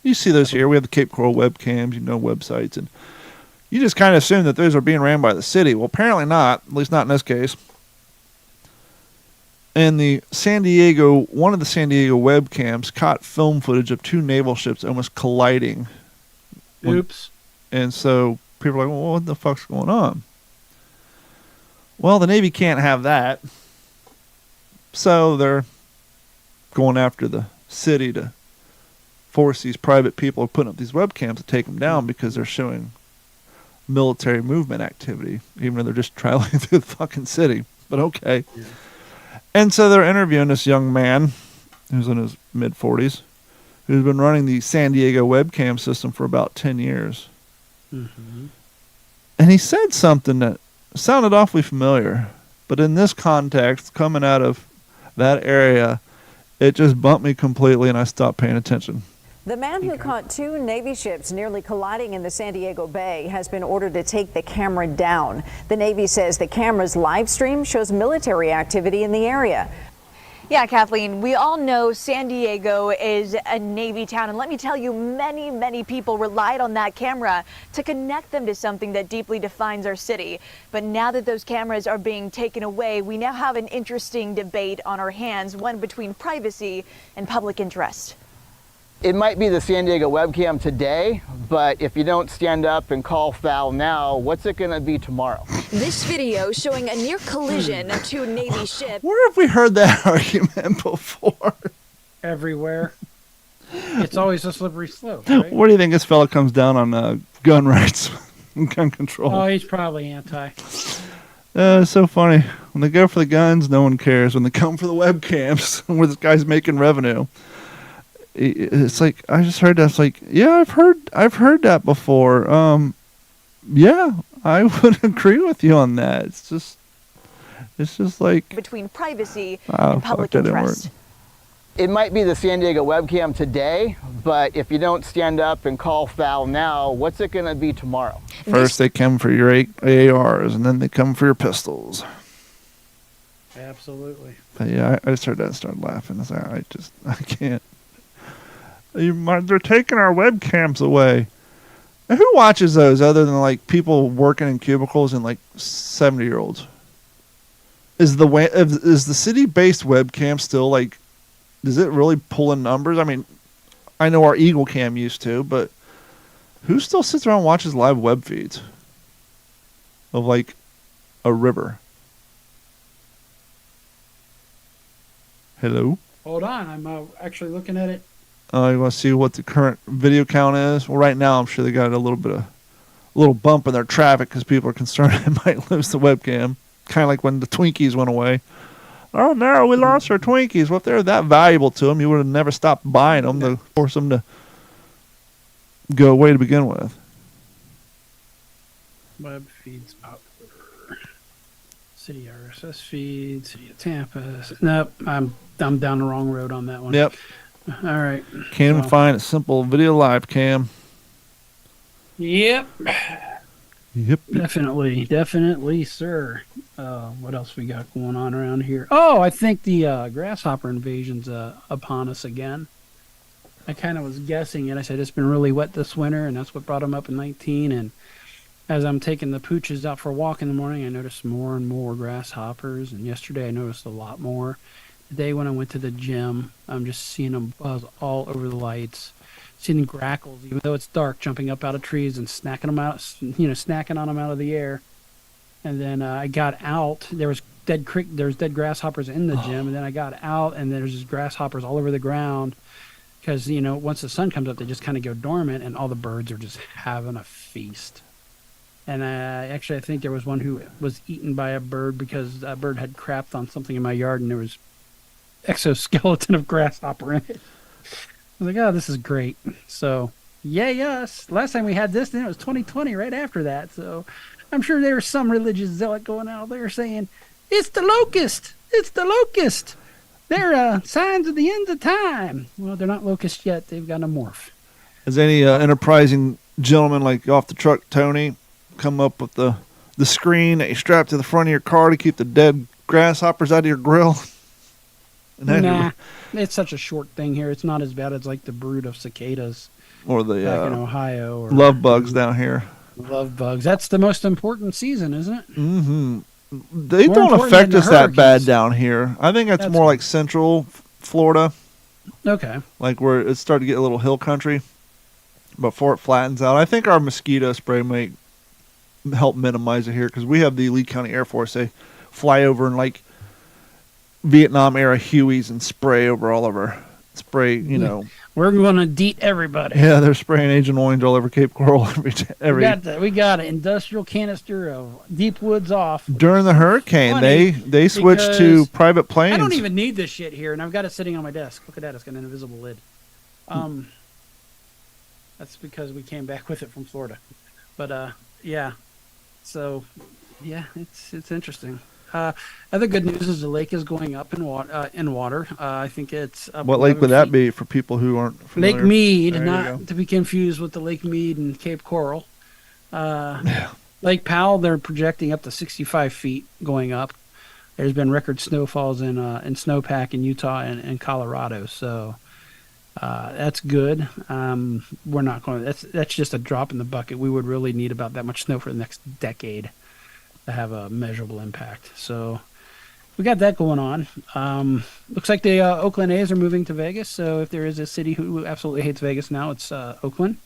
You see those here. We have the Cape Coral webcams, websites, and you just kind of assume that those are being ran by the city. Well, apparently not, at least not in this case. And one of the San Diego webcams caught film footage of 2 naval ships almost colliding. Oops. And so people are like, well, what the fuck's going on? Well, the Navy can't have that. So they're going after the city to force these private people putting up these webcams to take them down because they're showing military movement activity, even though they're just traveling through the fucking city. But okay. Yeah. And so they're interviewing this young man who's in his mid-40s who's been running the San Diego webcam system for about 10 years. Mm-hmm. And he said something that sounded awfully familiar, but in this context, coming out of that area, it just bumped me completely and I stopped paying attention. The man who caught 2 Navy ships nearly colliding in the San Diego Bay has been ordered to take the camera down. The Navy says the camera's live stream shows military activity in the area. Yeah, Kathleen, we all know San Diego is a Navy town, and let me tell you, many, many people relied on that camera to connect them to something that deeply defines our city. But now that those cameras are being taken away, we now have an interesting debate on our hands, one between privacy and public interest. It might be the San Diego webcam today, but if you don't stand up and call foul now, what's it going to be tomorrow? This video showing a near collision of 2 Navy ships. Where have we heard that argument before? Everywhere. It's always a slippery slope, right? What do you think this fella comes down on gun rights and gun control? Oh, he's probably anti. It's so funny. When they go for the guns, no one cares. When they come for the webcams, where this guy's making revenue, it's like, I just heard that. It's like, yeah, I've heard that before. Yeah, I would agree with you on that. It's just like between privacy and public interest. It might be the San Diego webcam today, but if you don't stand up and call foul now, what's it going to be tomorrow? First they come for your ARs, and then they come for your pistols. Absolutely. But yeah, I just heard that and started laughing. I was like, I can't. They're taking our webcams away. And who watches those other than like people working in cubicles and like 70-year-olds? Is the city-based webcam still like? Does it really pull in numbers? I mean, I know our Eagle Cam used to, but who still sits around and watches live web feeds of like a river? Hello? Hold on, I'm actually looking at it. You want to see what the current video count is? Well, right now I'm sure they got a little bump in their traffic because people are concerned they might lose the webcam. Kind of like when the Twinkies went away. Oh no, we lost our Twinkies. Well, if they're that valuable to them, you would have never stopped buying them to force them to go away to begin with. Web feeds up. City RSS feed, City of Tampa. Nope, I'm down the wrong road on that one. Yep. All right. Can't even So- find a simple video live cam. Yep. Yep. Definitely, sir. What else we got going on around here? Oh, I think the grasshopper invasion's upon us again. I kind of was guessing it. I said it's been really wet this winter, and that's what brought them up in 19. And as I'm taking the pooches out for a walk in the morning, I noticed more and more grasshoppers. And yesterday I noticed a lot more. Today when I went to the gym, I'm just seeing them buzz all over the lights. Seeing grackles, even though it's dark, jumping up out of trees and snacking them out, snacking on them out of the air. And then I got out. There's dead grasshoppers in the gym, and then I got out, and there's just grasshoppers all over the ground. Because once the sun comes up, they just kind of go dormant, and all the birds are just having a feast. And I think there was one who was eaten by a bird because a bird had crapped on something in my yard, and there was exoskeleton of grasshopper in it. I was like, oh, this is great. So, yay us. Last time we had this, then it was 2020 right after that. So, I'm sure there was some religious zealot going out there saying, it's the locust. It's the locust. They're signs of the end of time. Well, they're not locusts yet. They've got a morph. Has any enterprising gentleman like off the truck, Tony, come up with the screen that you strap to the front of your car to keep the dead grasshoppers out of your grill? Nah, it's such a short thing here. It's not as bad as like the brood of cicadas or the back in Ohio. Or love bugs down here. Love bugs. That's the most important season, isn't it? Mm-hmm. They More don't important affect than us the that bad hurricanes. down here. I think that's more like central Florida, Okay. like where it's starting to get a little hill country before it flattens out. I think our mosquito spray may help minimize it here because we have the Lee County Air Force. They fly over in like Vietnam era Hueys and spray over all of our spray, We're going to deet everybody. Yeah, they're spraying Agent Orange all over Cape Coral We got an industrial canister of Deep Woods off. During the hurricane, funny they switched to because private planes. I don't even need this shit here, and I've got it sitting on my desk. Look at that. It's got an invisible lid. That's because we came back with it from Florida. But, yeah. So, yeah, it's interesting. Other good news is the lake is going up in water. I think it's up What lake 11 would that feet. be for people who aren't familiar? Lake Mead, There you go. not to be confused with the Lake Mead and Cape Coral. Lake Powell, they're projecting up to 65 feet going up. There's been record snowfalls in snowpack in Utah and Colorado, so that's good. We're not going. That's just a drop in the bucket. We would really need about that much snow for the next decade to have a measurable impact. So we got that going on. Looks like the Oakland A's are moving to Vegas. So if there is a city who absolutely hates Vegas now, it's Oakland.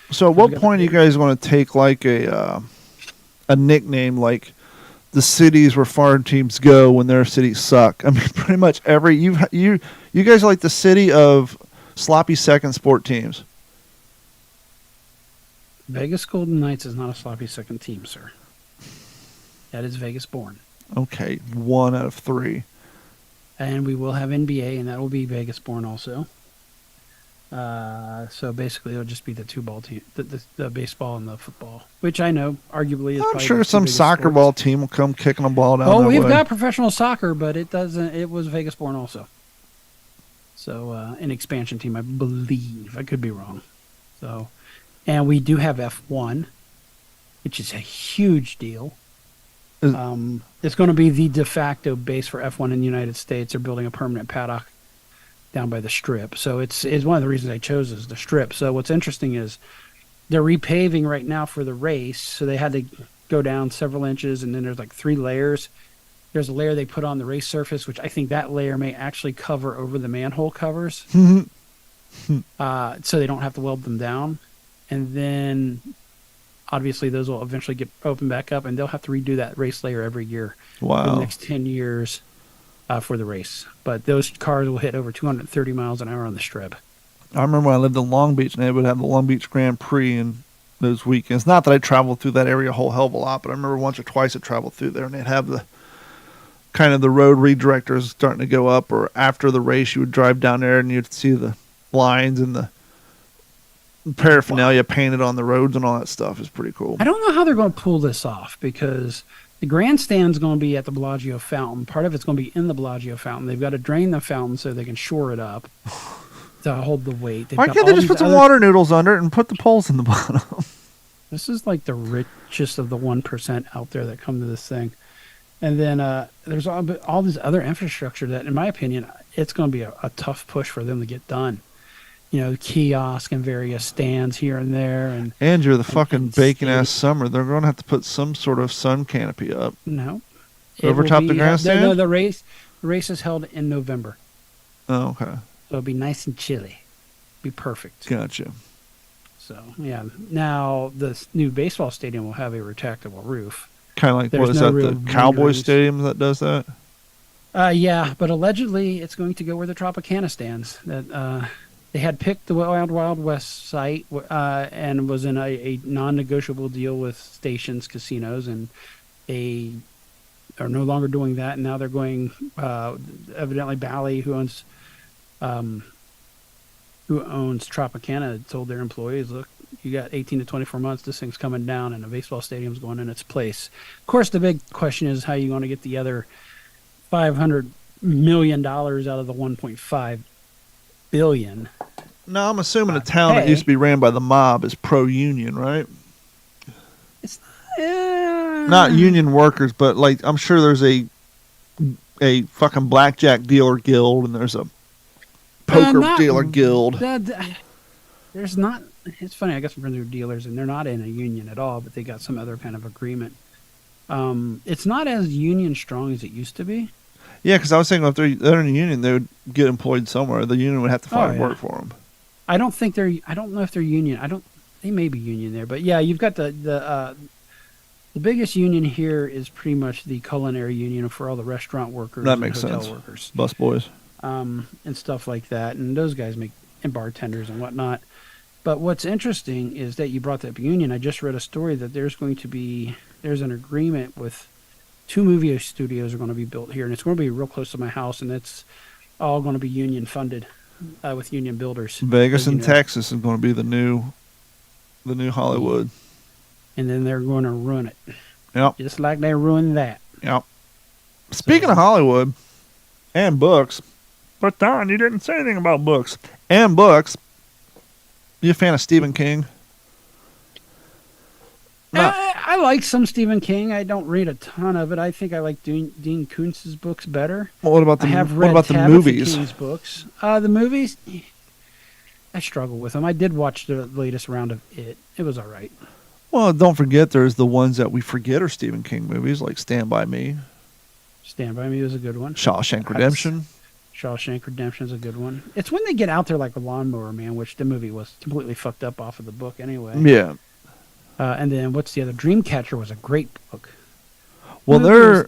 So at what point do you guys want to take like a nickname like the cities where farm teams go when their cities suck? I mean, pretty much you guys are like the city of sloppy second sport teams. Vegas Golden Knights is not a sloppy second team, sir. That is Vegas born. Okay, 1 out of 3. And we will have NBA, and that will be Vegas born also. So basically, it'll just be the two ball team, the baseball and the football, which I know arguably is. I'm probably sure the two some biggest soccer sports. ball team will come kicking a ball down. Oh, that we've way. got professional soccer, but it doesn't. It was Vegas born also. So an expansion team, I believe. I could be wrong. So, and we do have F1, which is a huge deal. It's going to be the de facto base for F1 in the United States. They're building a permanent paddock down by the Strip. So it's one of the reasons I chose is the Strip. So what's interesting is they're repaving right now for the race. So they had to go down several inches, and then there's like 3 layers. There's a layer they put on the race surface, which I think that layer may actually cover over the manhole covers. So they don't have to weld them down. And then obviously those will eventually get opened back up, and they'll have to redo that race layer every year for the next 10 years for the race. But those cars will hit over 230 miles an hour on the Strip. I remember when I lived in Long Beach, and they would have the Long Beach Grand Prix in those weekends. Not that I traveled through that area a whole hell of a lot, but I remember once or twice I traveled through there, and they'd have the kind of the road redirectors starting to go up, or after the race you would drive down there and you'd see the lines and the paraphernalia painted on the roads and all that stuff. Is pretty cool. I don't know how they're going to pull this off, because the grandstand's going to be at the Bellagio fountain. Part of it's going to be in the Bellagio fountain. They've got to drain the fountain so they can shore it up. to hold the weight. They've Why got can't they all just these put some other- water noodles under it and put the poles in the bottom? This is like the richest of the 1% out there that come to this thing. And then there's all this other infrastructure that, in my opinion, it's going to be a tough push for them to get done. You know, kiosk and various stands here and there. And you're the fucking and bacon-ass summer. They're going to have to put some sort of sun canopy up. No. Over top the grandstand? No, the race is held in November. Oh, okay. So it'll be nice and chilly. Be perfect. Gotcha. So, yeah. Now, the new baseball stadium will have a retractable roof. Kind of like, There's what is no that, real the Cowboy renderings. Stadium that does that? Yeah, but allegedly it's going to go where the Tropicana stands. That they had picked the Wild Wild West site and was in a non-negotiable deal with Stations Casinos, and they are no longer doing that. And now they're going. Evidently, Bally, who owns Tropicana, told their employees, "Look, you got 18 to 24 months. This thing's coming down, and a baseball stadium's going in its place." Of course, the big question is how you're going to get the other $500 million out of the $1.5 billion. No, I'm assuming a town that used to be ran by the mob is pro-union, right? It's Not union workers, but like I'm sure there's a fucking blackjack dealer guild and there's a poker dealer guild. There's not. It's funny. I got some friends who are dealers, and they're not in a union at all, but they got some other kind of agreement. It's not as union strong as it used to be. Yeah, because I was thinking if they're in a union, they would get employed somewhere. The union would have to find work for them. I don't think they're. I don't know if they're union. They may be union there, but yeah, you've got the biggest union here is pretty much the culinary union for all the restaurant workers. That makes hotel sense. Workers, Bus boys, and stuff like that, and those guys and bartenders and whatnot. But what's interesting is that you brought up union. I just read a story that there's an agreement with 2 movie studios are going to be built here, and it's going to be real close to my house, and it's all going to be union funded with union builders. Vegas and Texas is going to be the new Hollywood. And then they're going to ruin it. Yep. Just like they ruined that. Yep. Speaking of Hollywood and books, but Don, you didn't say anything about books and books. You a fan of Stephen King? I like some Stephen King. I don't read a ton of it. I think I like Dean Koontz's books better. Well, what about the movies? King's books. The movies, I struggle with them. I did watch the latest round of It. It was all right. Well, don't forget there's the ones that we forget are Stephen King movies, like Stand By Me. Stand By Me was a good one. Shawshank Redemption. Shawshank Redemption is a good one. It's when they get out there like a Lawnmower Man, which the movie was completely fucked up off of the book anyway. Yeah. And then what's the other? Dreamcatcher was a great book. Well,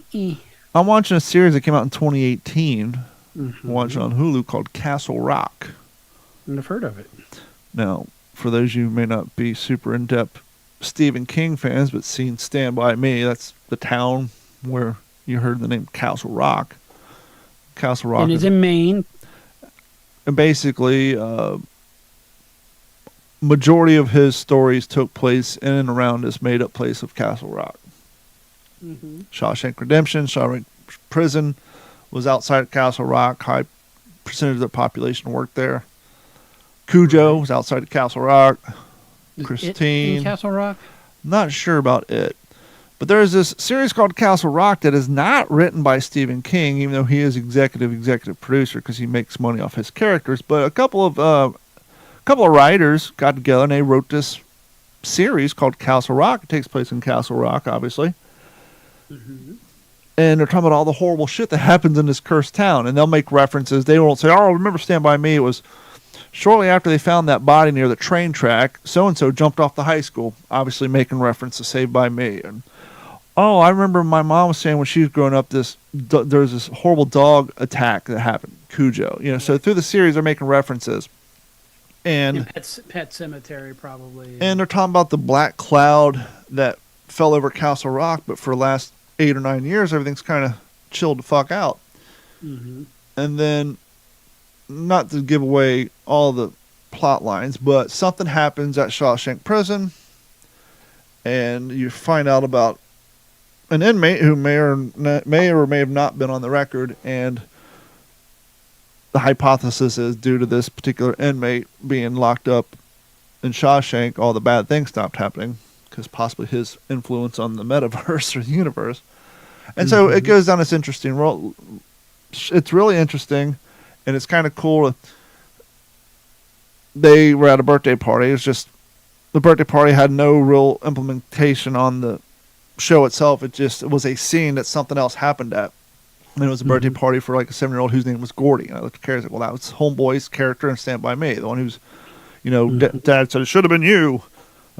I'm watching a series that came out in 2018. I'm watching on Hulu called Castle Rock. I've heard of it. Now, for those of you who may not be super in-depth Stephen King fans, but seen Stand By Me, that's the town where you heard the name Castle Rock. Castle Rock. And it's in Maine. And basically, majority of his stories took place in and around this made-up place of Castle Rock. Mm-hmm. Shawshank Redemption, Shawshank Prison was outside Castle Rock. High percentage of the population worked there. Cujo was outside of Castle Rock. Christine. In Castle Rock? Not sure about it. But there's this series called Castle Rock that is not written by Stephen King, even though he is executive producer because he makes money off his characters. But a couple of writers got together and they wrote this series called Castle Rock. It takes place in Castle Rock, obviously. Mm-hmm. And they're talking about all the horrible shit that happens in this cursed town. And they'll make references. They won't say, "Oh, remember Stand By Me? It was shortly after they found that body near the train track. So-and-so jumped off the high school," obviously making reference to Saved By Me. And, "Oh, I remember my mom was saying when she was growing up, there was this horrible dog attack that happened, Cujo." So through the series, they're making references. And Pet Cemetery, probably. And they're talking about the black cloud that fell over Castle Rock, but for the last 8 or 9 years, everything's kind of chilled the fuck out. Mm-hmm. And then, not to give away all the plot lines, but something happens at Shawshank Prison, and you find out about an inmate who may or may have not been on the record, and the hypothesis is due to this particular inmate being locked up in Shawshank, all the bad things stopped happening because possibly his influence on the metaverse or the universe. And so it goes down this interesting road. It's really interesting, and it's kind of cool. They were at a birthday party. It was just the birthday party had no real implementation on the show itself. It was a scene that something else happened at. And it was a birthday party for like a 7-year-old whose name was Gordy. And I looked at Carrie and said, well, that was Homeboy's character in Stand By Me, the one who's, Dad said it should have been you.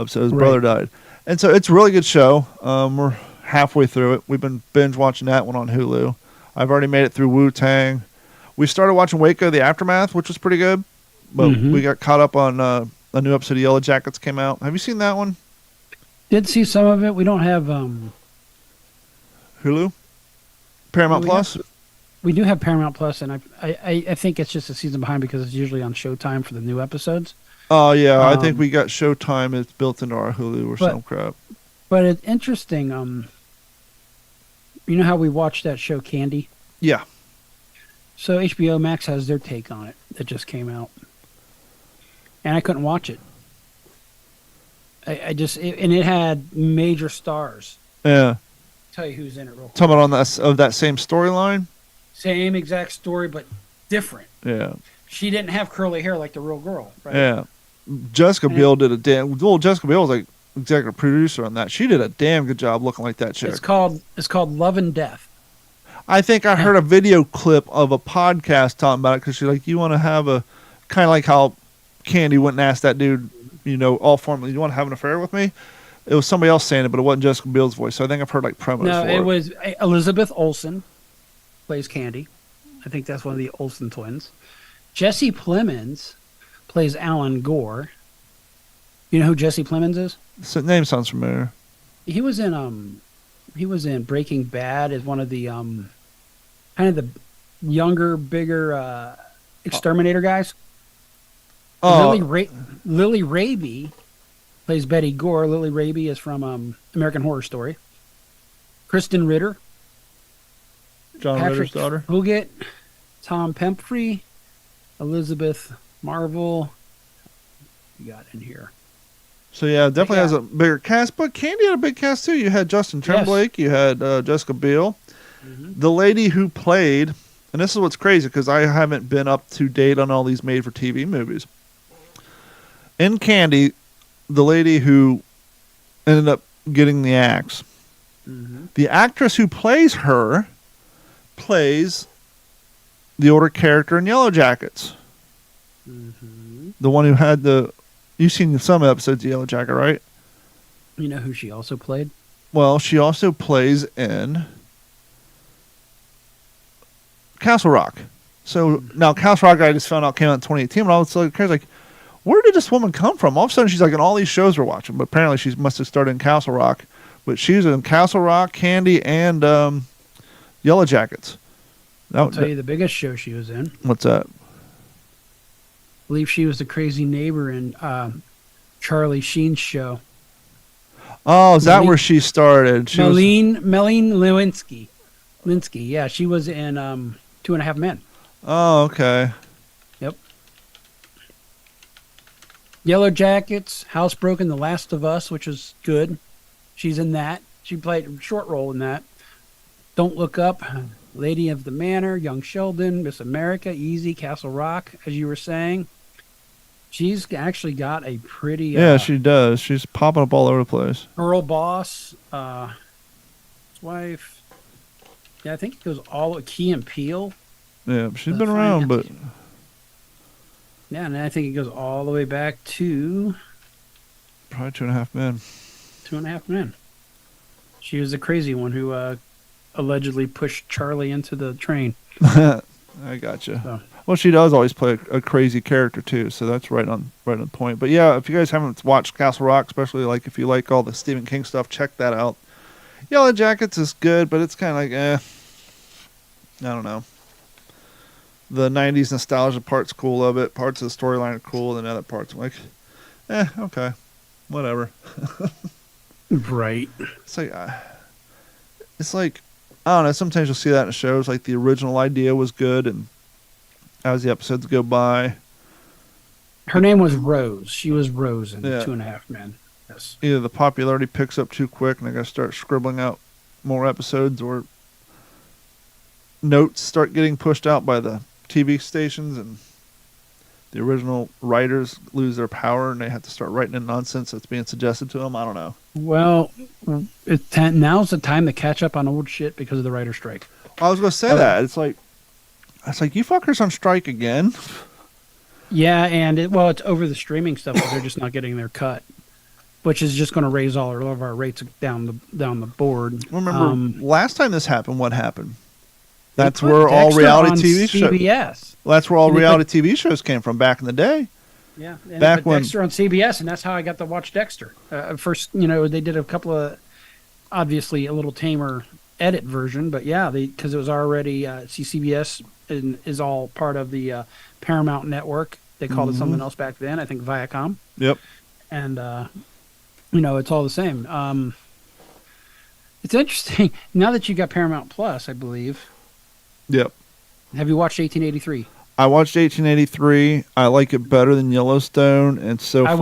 So his brother died. And so it's a really good show. We're halfway through it. We've been binge watching that one on Hulu. I've already made it through Wu-Tang. We started watching Waco, The Aftermath, which was pretty good. But we got caught up on a new episode of Yellow Jackets came out. Have you seen that one? Did see some of it. We don't have Hulu? Paramount Plus? We do have Paramount Plus, and I think it's just a season behind because it's usually on Showtime for the new episodes. Oh, yeah. I think we got Showtime. It's built into our Hulu or some crap. But it's interesting. You know how we watched that show Candy? Yeah. So HBO Max has their take on it that just came out. And I couldn't watch it. And it had major stars. Yeah. Tell you who's in it real quick. Talking about that same storyline? Same exact story, but different. Yeah. She didn't have curly hair like the real girl, right? Yeah. Jessica Biel did a damn... Well, Jessica Biel was like executive producer on that. She did a damn good job looking like that chick. It's called Love and Death. I think I heard a video clip of a podcast talking about it because she's like, you want to have a... Kind of like how Candy went and asked that dude, all formally, you want to have an affair with me? It was somebody else saying it, but it wasn't Jessica Biel's voice. So I think I've heard like promos for it. No, it was Elizabeth Olsen plays Candy. I think that's one of the Olsen twins. Jesse Plemons plays Alan Gore. You know who Jesse Plemons is? The name sounds familiar. He was in Breaking Bad as one of the kind of the younger, bigger exterminator guys. Oh. Lily Rabe plays Betty Gore. Lily Rabe is from American Horror Story. Kristen Ritter. John Ritter's daughter. Huget. Tom Pemphrey. Elizabeth Marvel. You got in here. So yeah, definitely has a bigger cast, but Candy had a big cast too. You had Justin Timberlake, you had Jessica Biel, the lady who played, and this is what's crazy because I haven't been up to date on all these made-for-TV movies. In Candy, the lady who ended up getting the axe, the actress who plays her plays the older character in Yellow Jackets. The one who had the... You've seen some episodes of Yellow Jacket, right? You know who she also played? Well, she also plays in Castle Rock. So now Castle Rock, I just found out came out in 2018, but I was like, where did this woman come from? All of a sudden, she's like in all these shows we're watching, but apparently she must have started in Castle Rock. But she's in Castle Rock, Candy, and Yellow Jackets. I'll tell you the biggest show she was in. What's that? I believe she was the crazy neighbor in Charlie Sheen's show. Oh, is that where she started? Melene Lewinsky. Yeah, she was in 2.5 Men. Oh, okay. Yep. Yellow Jackets, Housebroken, The Last of Us, which is good. She's in that. She played a short role in that. Don't Look Up, Lady of the Manor, Young Sheldon, Miss America, Easy, Castle Rock, as you were saying. She's actually got a pretty... yeah, she does. She's popping up all over the place. Girl Boss, his wife. Yeah, I think it goes all... Key and Peele. Yeah, she's been around, but... Yeah, and I think it goes all the way back to... Probably 2.5 Men. 2.5 Men. She was the crazy one who allegedly pushed Charlie into the train. I gotcha. So. Well, she does always play a crazy character too, so that's right on point. But yeah, if you guys haven't watched Castle Rock, especially like if you like all the Stephen King stuff, check that out. Yellow Jackets is good, but it's kind of like I don't know. The 90s nostalgia part's cool of it. Parts of the storyline are cool, and other parts are like, okay, whatever. Right. It's like I don't know. Sometimes you'll see that in shows. Like the original idea was good, and as the episodes go by. Her name was Rose. She was Rose in Yeah. 2.5 Men. Yes. Either the popularity picks up too quick and they got to start scribbling out more episodes, or notes start getting pushed out by the TV stations and the original writers lose their power and they have to start writing in nonsense that's being suggested to them. I don't know. Well, now's the time to catch up on old shit because of the writer's strike. I was going to say that. It's like you fuckers on strike again. Yeah, and it's over the streaming stuff, but they're just not getting their cut, which is just going to raise all of our rates down the board. Remember, last time this happened, what happened? That's They put where all Dexter reality on TV shows. CBS. Well, that's where all And they reality TV shows came from back in the day. Yeah, and Back they put when- Dexter on CBS, and that's how I got to watch Dexter. First, they did a couple of, obviously a little tamer edit version, but yeah, because it was already CBS is all part of the Paramount network. They called it something else back then. I think Viacom. Yep. And it's all the same. It's interesting now that you got Paramount Plus, I believe. Yep. Have you watched 1883? I watched 1883. I like it better than Yellowstone, and I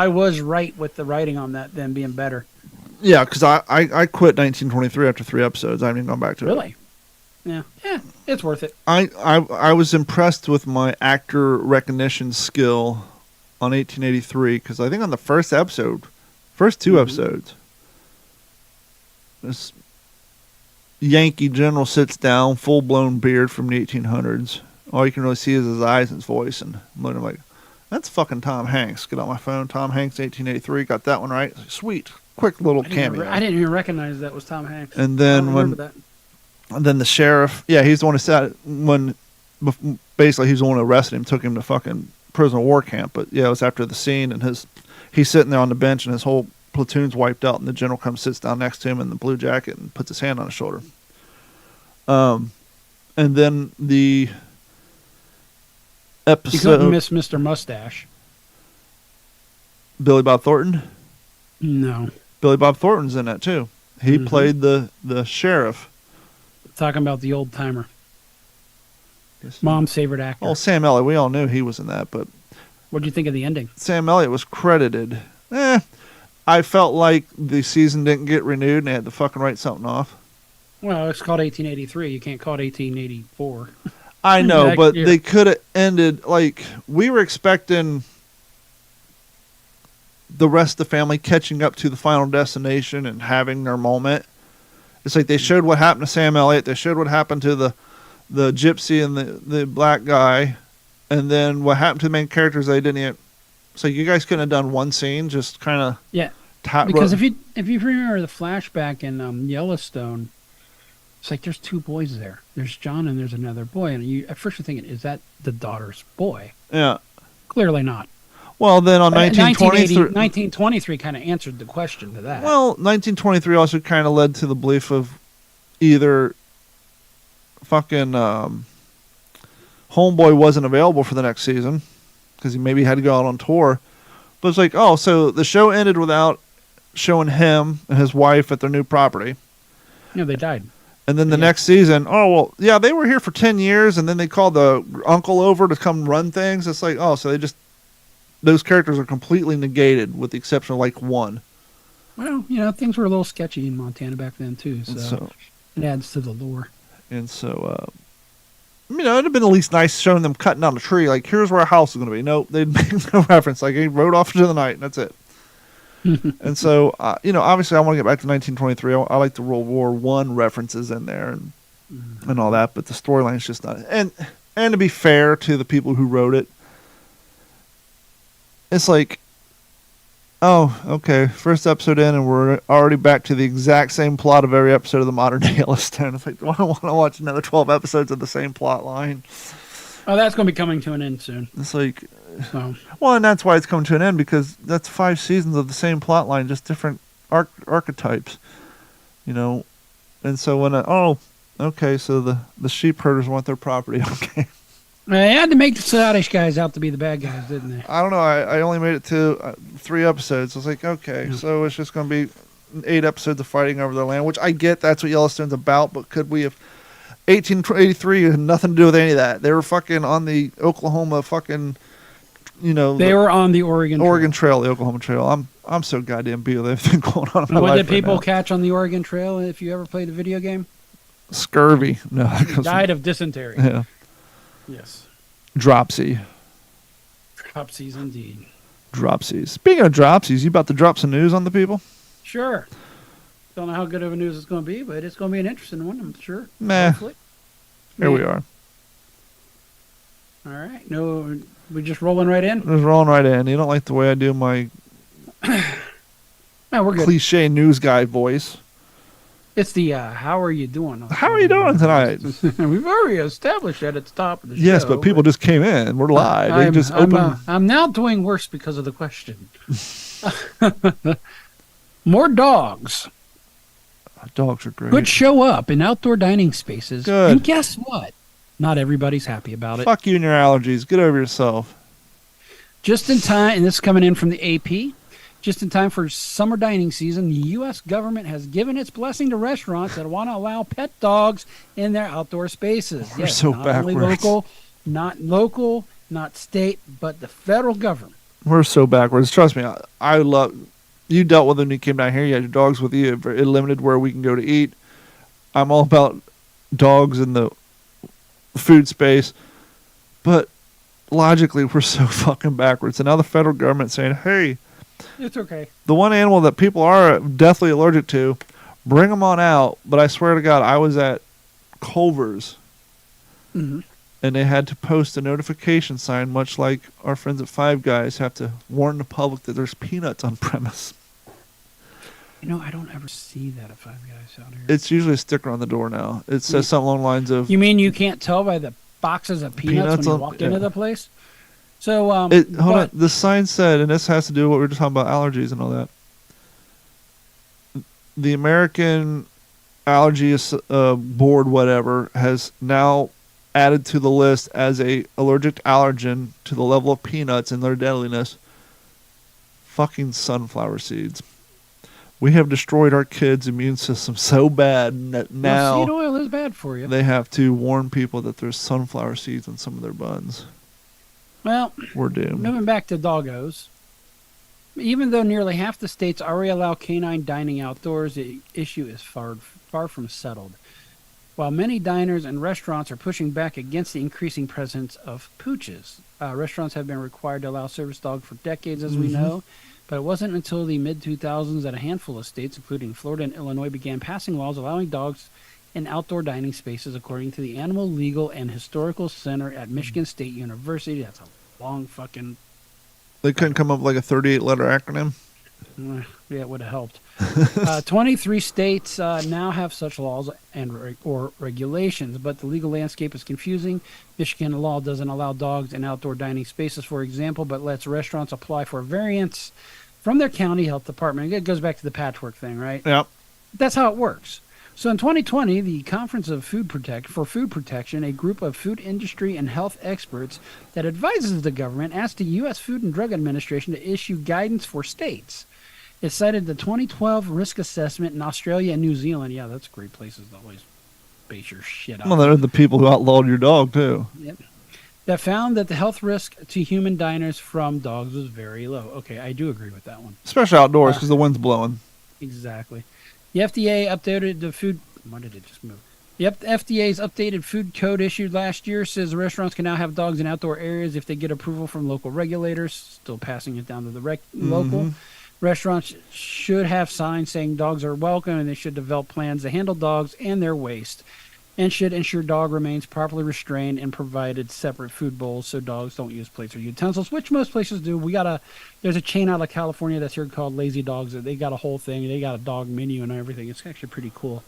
was right with the writing on that then being better. Yeah, because I quit 1923 after 3 episodes. I haven't even gone back to it. Really? Yeah, it's worth it. I was impressed with my actor recognition skill on 1883 because I think on the first 2 episodes, this Yankee general sits down, full blown beard from the 1800s. All you can really see is his eyes and his voice, and I'm looking like, that's fucking Tom Hanks. Get on my phone, Tom Hanks, 1883. Got that one right. Sweet, quick little cameo. I didn't even recognize that was Tom Hanks. And then then the sheriff, he's the one who said basically he's the one who arrested him, took him to fucking prisoner of war camp. But yeah, it was after the scene, and he's sitting there on the bench, and his whole platoon's wiped out, and the general comes, sits down next to him in the blue jacket, and puts his hand on his shoulder. And then the You episode, couldn't miss Mr. Mustache. Billy Bob Thornton. No. Billy Bob Thornton's in that too. He played the sheriff. Talking about the old timer. Mom's favorite actor. Oh, Sam Elliott. We all knew he was in that, but What do you think of the ending? Sam Elliott was credited. I felt like the season didn't get renewed and they had to fucking write something off. Well, it's called 1883. You can't call it 1884. I know, Yeah, but yeah. they could have ended, like, we were expecting the rest of the family catching up to the final destination and having their moment. It's like they showed what happened to Sam Elliott. They showed what happened to the gypsy and the black guy. And then what happened to the main characters, they didn't even... So you guys couldn't have done one scene, just kind of... Yeah. Because if you remember the flashback in Yellowstone, it's like there's 2 boys there. There's John and there's another boy. And at first you're thinking, is that the daughter's boy? Yeah. Clearly not. Well, then on 1923... 1923 kind of answered the question to that. Well, 1923 also kind of led to the belief of either fucking Homeboy wasn't available for the next season because he maybe had to go out on tour. But it's like, oh, so the show ended without showing him and his wife at their new property. Yeah, they died. And then the next season, oh, well, yeah, they were here for 10 years, and then they called the uncle over to come run things. It's like, oh, so they just... Those characters are completely negated with the exception of, like, one. Well, things were a little sketchy in Montana back then, too. So it adds to the lore. And so, it'd have been at least nice showing them cutting down a tree. Like, here's where our house is going to be. Nope, they'd make no reference. Like, he rode off into the night, and that's it. And so, obviously I want to get back to 1923. I like the World War I references in there and all that, but the storyline's just not. And to be fair to the people who wrote it, it's like, oh, okay, first episode in, and we're already back to the exact same plot of every episode of the modern day Yellowstone. It's like, do I want to watch another 12 episodes of the same plot line? Oh, that's going to be coming to an end soon. It's like, So. well, and that's why it's coming to an end, because that's 5 seasons of the same plot line, just different archetypes, And so when okay, so the sheep herders want their property, okay. They had to make the Scottish guys out to be the bad guys, didn't they? I don't know. I only made it to 3 episodes. I was like, okay, so it's just going to be 8 episodes of fighting over their land, which I get that's what Yellowstone's about, but could we have... 1883 had nothing to do with any of that. They were fucking on the Oklahoma fucking, They were on the Oregon Trail, the Oklahoma Trail. I'm so goddamn beat with everything going on in my What life did people right catch on the Oregon Trail if you ever played the video game? now. Scurvy. No, that goes Died of dysentery. yeah. Yes. Dropsy. Dropsies indeed. Dropsies. Speaking of dropsies, you about to drop some news on the people? Sure. Don't know how good of a news it's going to be, but it's going to be an interesting one, I'm sure. Meh. Hopefully. Here we are. All right. No, we just rolling right in? Just rolling right in. You don't like the way I do my No, we're good. cliche news guy voice. It's the how are you doing? How are you doing tonight? We've already established that at the top of the show. Yes, but people just came in. We're live. They just opened. I'm now doing worse because of the question. More dogs Dogs are great. could show up in outdoor dining spaces. Good. And guess what? Not everybody's happy about it. Fuck you and your allergies. Get over yourself. Just in time, and this is coming in from the AP, just in time for summer dining season, the U.S. government has given its blessing to restaurants that want to allow pet dogs in their outdoor spaces. We're so not only backwards. local, not state, but the federal government. We're so backwards. Trust me. I love. You dealt with them when you came down here. You had your dogs with you. It limited where we can go to eat. I'm all about dogs in the food space, but logically, we're so fucking backwards. And now the federal government's saying, "Hey, It's okay. the one animal that people are deathly allergic to, bring them on out." But I swear to God, I was at Culver's, and they had to post a notification sign, much like our friends at Five Guys have to warn the public that there's peanuts on premise. I don't ever see that at Five Guys out here. It's usually a sticker on the door now. It says something along the lines of, You mean you can't tell by the boxes of peanuts when you walk into the place? So, hold on. The sign said, and this has to do with what we were talking about, allergies and all that. The American Allergy Board, whatever, has now added to the list as a allergic allergen to the level of peanuts and their deadliness. Fucking sunflower seeds. We have destroyed our kids' immune system so bad that now seed oil is bad for you. they have to warn people that there's sunflower seeds in some of their buns. Well, We're doomed. moving back to doggos. Even though nearly half the states already allow canine dining outdoors, the issue is far from settled. While many diners and restaurants are pushing back against the increasing presence of pooches, restaurants have been required to allow service dogs for decades, as we know. But it wasn't until the mid-2000s that a handful of states, including Florida and Illinois, began passing laws allowing dogs in outdoor dining spaces, according to the Animal Legal and Historical Center at Michigan State University. That's a long fucking... They couldn't come up with like a 38-letter acronym? Yeah, it would have helped. 23 states now have such laws or regulations, but the legal landscape is confusing. Michigan law doesn't allow dogs in outdoor dining spaces, for example, but lets restaurants apply for variance from their county health department. It goes back to the patchwork thing, right? Yep. That's how it works. So in 2020, the Conference of Food Protection, a group of food industry and health experts that advises the government, asked the U.S. Food and Drug Administration to issue guidance for states. It cited the 2012 risk assessment in Australia and New Zealand. Yeah, that's great places to always base your shit on. Well, they're the people who outlawed your dog, too. Yep. That found that the health risk to human diners from dogs was very low. Okay, I do agree with that one. Especially outdoors because the wind's blowing. Exactly. The FDA updated the food... Why did it just move? The FDA's updated food code issued last year says restaurants can now have dogs in outdoor areas if they get approval from local regulators, still passing it down to the local. Restaurants should have signs saying dogs are welcome, and they should develop plans to handle dogs and their waste, and should ensure dog remains properly restrained and provided separate food bowls so dogs don't use plates or utensils, which most places do. There's a chain out of California that's here called Lazy Dogs. They got a whole thing. They got a dog menu and everything. It's actually pretty cool.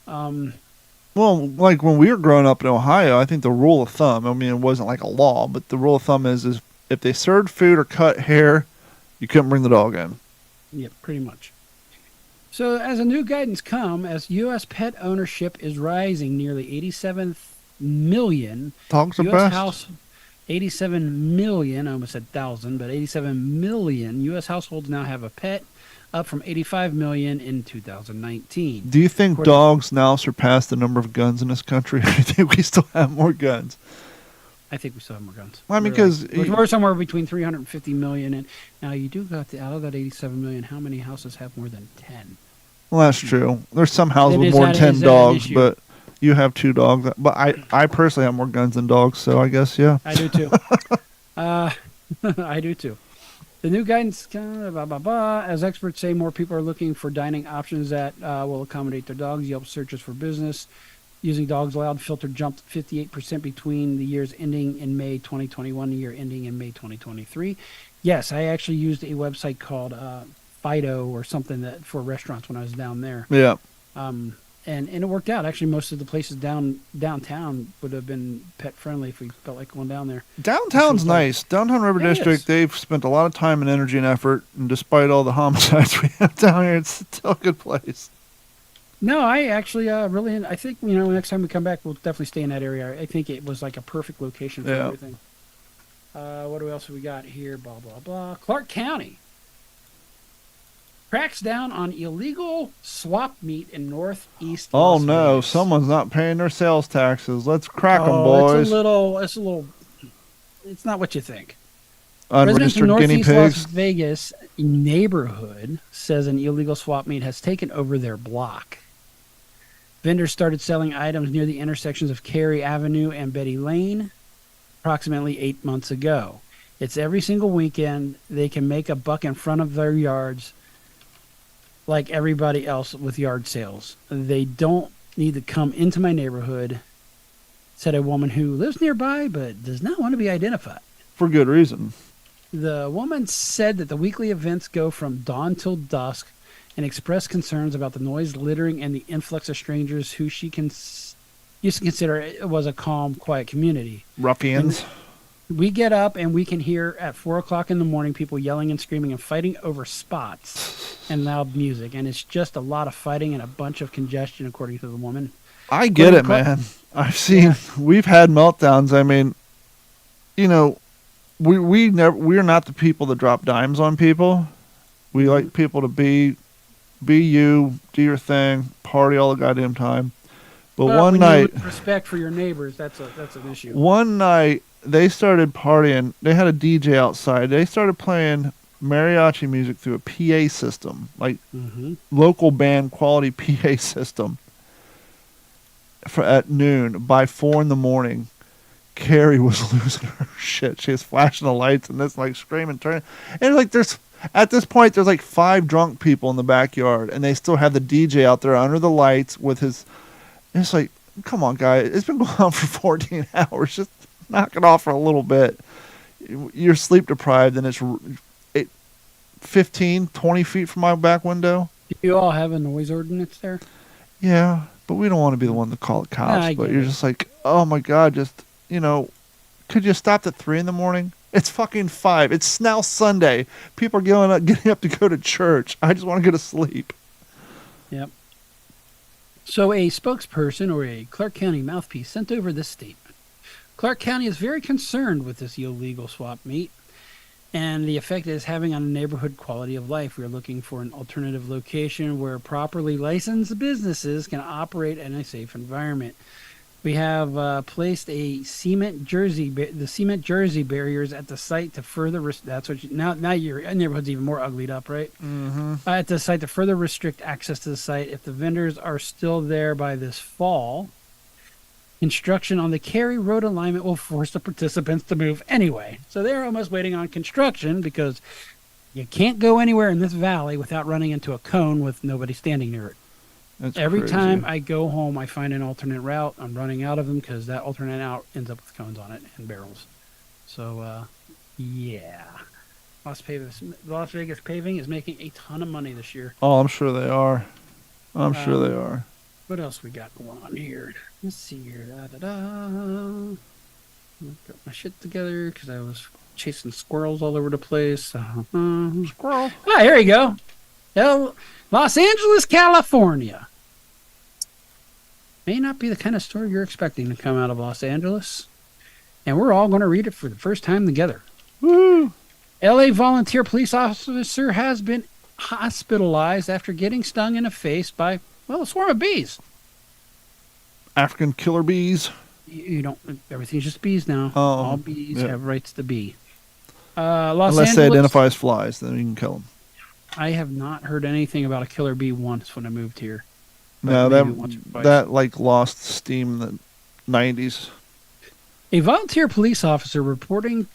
Well, like when we were growing up in Ohio, I think the rule of thumb, I mean, it wasn't like a law, but the rule of thumb is if they served food or cut hair, you couldn't bring the dog in. Yeah, pretty much. So as a new guidance as U.S. pet ownership is rising, nearly 87 million. Dogs are best. 87 million, I almost said 1,000, but 87 million U.S. households now have a pet up from 85 million in 2019. Do you think According- dogs now surpass the number of guns in this country? I think we still have more guns. I think we still have more guns. Well, I mean, We're because we're somewhere between 350 million and now you do got out of that 87 million. How many houses have more than 10? well, that's true. There's some houses And with is more than that- 10 is that an dogs, issue? but you have 2 dogs. But I personally have more guns than dogs, so I guess yeah. I do too. I do too. The new guidance, as experts say, more people are looking for dining options that will accommodate their dogs. Yelp searches for business using dogs allowed filter jumped 58% between the years ending in May 2021 and the year ending in May 2023. Yes, I actually used a website called Fido or something that for restaurants when I was down there. Yeah. And it worked out. Actually, most of the places downtown would have been pet friendly if we felt like going down there. Downtown's nice. Downtown River Yeah, it District, is. they've spent a lot of time and energy and effort, and despite all the homicides we have down here, it's still a good place. No, I actually really, I think, next time we come back, we'll definitely stay in that area. I think it was like a perfect location for Yeah. everything. What else have we got here? Blah, blah, blah. Clark County cracks down on illegal swap meat in northeast Oh Las no, Vegas. someone's not paying their sales taxes. Let's crack them, Oh, boys. it's not what you think. Residents in Unregistered guinea northeast Las pigs. Vegas neighborhood says an illegal swap meet has taken over their block. Vendors started selling items near the intersections of Cary Avenue and Betty Lane approximately 8 months ago. It's every single weekend. They can make a buck in front of their yards like everybody else with yard sales. They don't need to come into my neighborhood, said a woman who lives nearby but does not want to be identified. For good reason. The woman said that the weekly events go from dawn till dusk and expressed concerns about the noise, littering, and the influx of strangers who she used to consider it was a calm, quiet community. Ruffians. We get up and we can hear at 4 o'clock in the morning people yelling and screaming and fighting over spots and loud music. And it's just a lot of fighting and a bunch of congestion, according to the woman. I get it, Clark- man. I've seen, we've had meltdowns. I mean, we're not the people that drop dimes on people. We like people to be you, do your thing, party all the goddamn time. But Well, one when night, you lose respect for your neighbors, that's an issue. one night they started partying. They had a DJ outside. They started playing mariachi music through a PA system, like Mm-hmm. local band quality PA system. At noon, by 4 a.m, Carrie was losing her shit. She was flashing the lights and this, like, screaming, turning. And like, at this point, there's like 5 drunk people in the backyard, and they still have the DJ out there under the lights with his. And it's like, come on, guys, it's been going on for 14 hours. Just knock it off for a little bit. You're sleep deprived, and it's 15, 20 feet from my back window. Do you all have a noise ordinance there? Yeah, but we don't want to be the one to call the cops. I But get you're it. just like, oh my God, could you stop at 3 a.m? It's fucking 5. It's now Sunday. People are getting up to go to church. I just want to go to sleep. Yep. So a spokesperson or a Clark County mouthpiece sent over this statement. Clark County is very concerned with this illegal swap meet and the effect it is having on the neighborhood quality of life. We are looking for an alternative location where properly licensed businesses can operate in a safe environment. We have placed the cement jersey barriers at the site to further. That's what now your neighborhood's even more uglied up, right? Mm-hmm. At the site to further restrict access to the site. If the vendors are still there by this fall, construction on the Cary Road alignment will force the participants to move anyway. So they're almost waiting on construction because you can't go anywhere in this valley without running into a cone with nobody standing near it. That's Every crazy. time I go home, I find an alternate route. I'm running out of them because that alternate route ends up with cones on it and barrels. So, yeah. Las Vegas Paving is making a ton of money this year. Oh, I'm sure they are. I'm sure they are. What else we got going on here? Let's see here. Got my shit together because I was chasing squirrels all over the place. Squirrel. Ah, here you go. Los Angeles, California. May not be the kind of story you're expecting to come out of Los Angeles. And we're all going to read it for the first time together. Woo! LA volunteer police officer has been hospitalized after getting stung in the face by, well, a swarm of bees. African killer bees. You don't. Everything's just bees now. Oh, All bees yeah. have rights to be. Los Unless they Angeles, identify as flies, then you can kill them. I have not heard anything about a killer bee once when I moved here. No, Maybe once or twice. that like lost steam in the 90s. A volunteer police officer reporting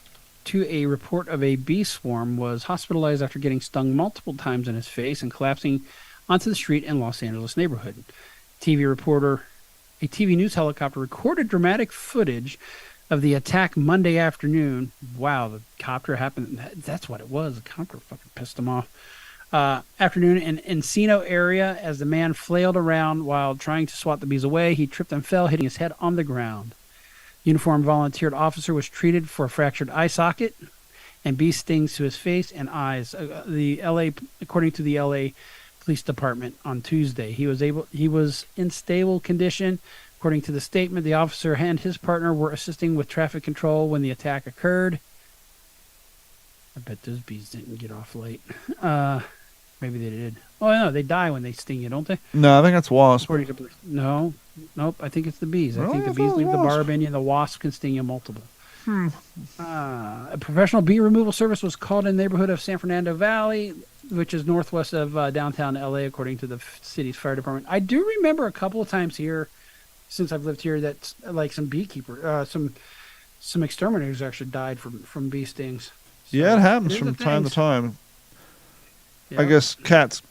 to a report of a bee swarm was hospitalized after getting stung multiple times in his face and collapsing onto the street in Los Angeles neighborhood. A TV news helicopter recorded dramatic footage of the attack Monday afternoon. Wow, the copter happened. That's what it was. The copter fucking pissed him off. Afternoon in Encino area as the man flailed around while trying to swat the bees away. He tripped and fell, hitting his head on the ground. Uniformed volunteered officer was treated for a fractured eye socket and bee stings to his face and eyes. According to the LA Police Department on Tuesday, he was in stable condition. According to the statement, the officer and his partner were assisting with traffic control when the attack occurred. I bet those bees didn't get off late. Maybe they did. Oh, no, they die when they sting you, don't they? No, I think that's wasp. According to police. No, nope. I think it's the bees. I Really? think the I bees thought it leave the was. barb in you. The wasp can sting you multiple. A professional bee removal service was called in the neighborhood of San Fernando Valley, which is northwest of downtown LA, according to the city's fire department. I do remember a couple of times here, since I've lived here, that like some some exterminators actually died from bee stings. So Yeah, it happens is from a time to thing. time. Yeah. I guess cats,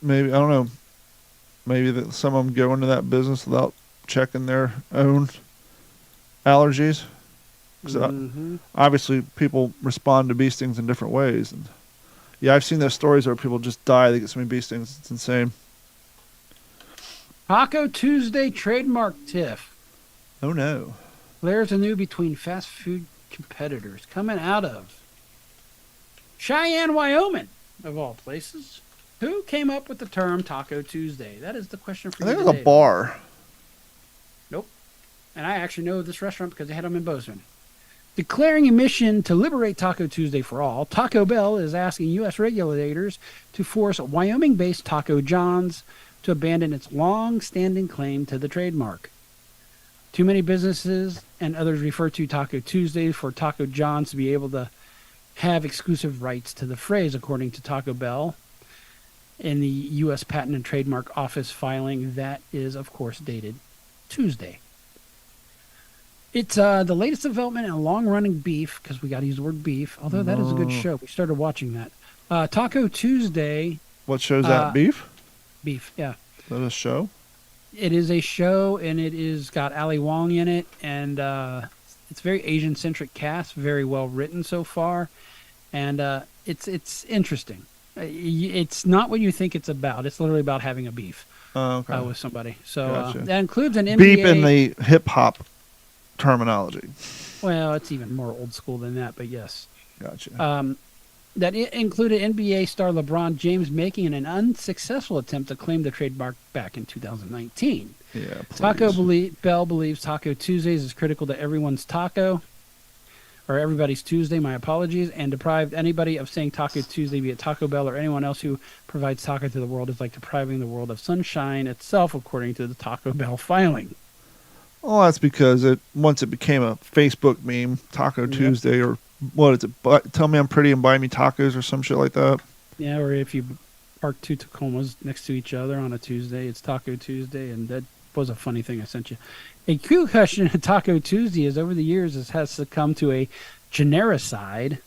maybe, I don't know, maybe that some of them go into that business without checking their own allergies. 'Cause obviously people respond to bee stings in different ways. And yeah, I've seen those stories where people just die. They get so many bee stings. It's insane. Taco Tuesday trademark tiff. Oh, no. Flares anew between fast food competitors coming out of Cheyenne, Wyoming, of all places. Who came up with the term Taco Tuesday? That is the question for I you think it was today. a bar. Nope. And I actually know this restaurant because they had them in Bozeman. Declaring a mission to liberate Taco Tuesday for all, Taco Bell is asking U.S. regulators to force Wyoming-based Taco John's to abandon its long-standing claim to the trademark. Too many businesses and others refer to Taco Tuesday for Taco John's to be able to have exclusive rights to the phrase, according to Taco Bell in the U.S. Patent and Trademark Office filing that is, of course, dated Tuesday. It's the latest development in long-running beef, because we got to use the word beef, although that is a good show. We started watching that. Taco Tuesday. What show's that? Beef? Beef, yeah. Is that a show? It is a show, and it is got Ali Wong in it, and it's very Asian-centric cast, very well written so far, and it's interesting. It's not what you think it's about. It's literally about having a beef with somebody. So Gotcha. that includes an NBA. Beef in the hip-hop terminology. Well, it's even more old school than that, but yes. Gotcha. That it included NBA star LeBron James making an unsuccessful attempt to claim the trademark back in 2019. Yeah, please. Taco Bell believes Taco Tuesdays is critical to everyone's taco, or everybody's Tuesday, my apologies, and deprived anybody of saying Taco Tuesday, be it Taco Bell or anyone else who provides taco to the world, is like depriving the world of sunshine itself, according to the Taco Bell filing. Well, that's because once it became a Facebook meme, Taco Tuesday, or what is it? Tell me I'm pretty and buy me tacos or some shit like that. Yeah, or if you park two Tacomas next to each other on a Tuesday, it's Taco Tuesday, and that was a funny thing I sent you. A cool question at Taco Tuesday is over the years has succumbed to a genericide.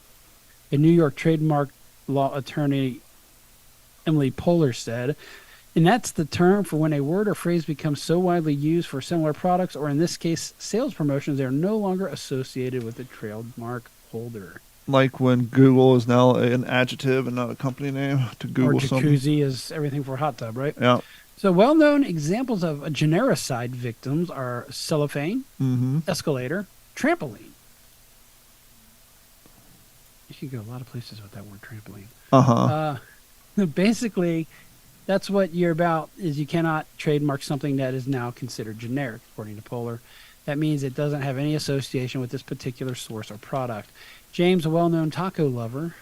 A New York trademark law attorney, Emily Poehler, said, and that's the term for when a word or phrase becomes so widely used for similar products, or in this case, sales promotions, they are no longer associated with the trademark holder. Like when Google is now an adjective and not a company name to Google or something. jacuzzi is everything for a hot tub, right? Yeah. So well-known examples of genericide victims are cellophane, Mm-hmm. escalator, trampoline. You could go a lot of places with that word trampoline. Basically, that's what you're about, is you cannot trademark something that is now considered generic, according to Poehler. That means it doesn't have any association with this particular source or product. James, a well-known taco lover,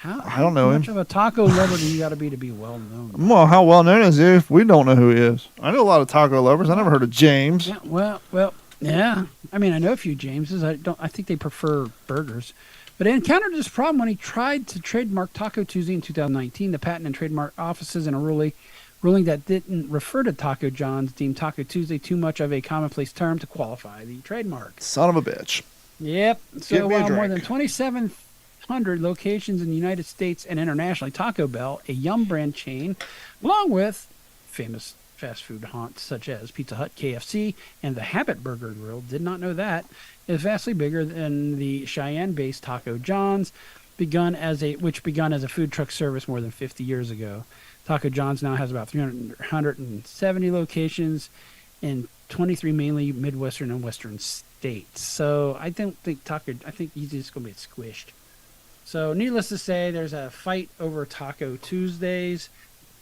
I don't know How him. much of a taco lover do you got to be well known? Well, how well known is he if we don't know who he is? I know a lot of taco lovers. I never heard of James. Yeah, well, yeah. I mean, I know a few Jameses. I think they prefer burgers. But it encountered this problem when he tried to trademark Taco Tuesday in 2019. The Patent and Trademark Offices, in a ruling that didn't refer to Taco John's, deemed Taco Tuesday too much of a commonplace term to qualify the trademark. Son of a bitch. Yep. Get So me a while more drink. than 2,700 locations in the United States and internationally, Taco Bell, a Yum brand chain, along with famous fast food haunts such as Pizza Hut, KFC, and the Habit Burger Grill, did not know that, is vastly bigger than the Cheyenne-based Taco John's, which begun as a food truck service more than 50 years ago. Taco John's now has about 370 locations in 23 mainly Midwestern and Western states. So I think he's just going to get squished. So needless to say, there's a fight over Taco Tuesdays.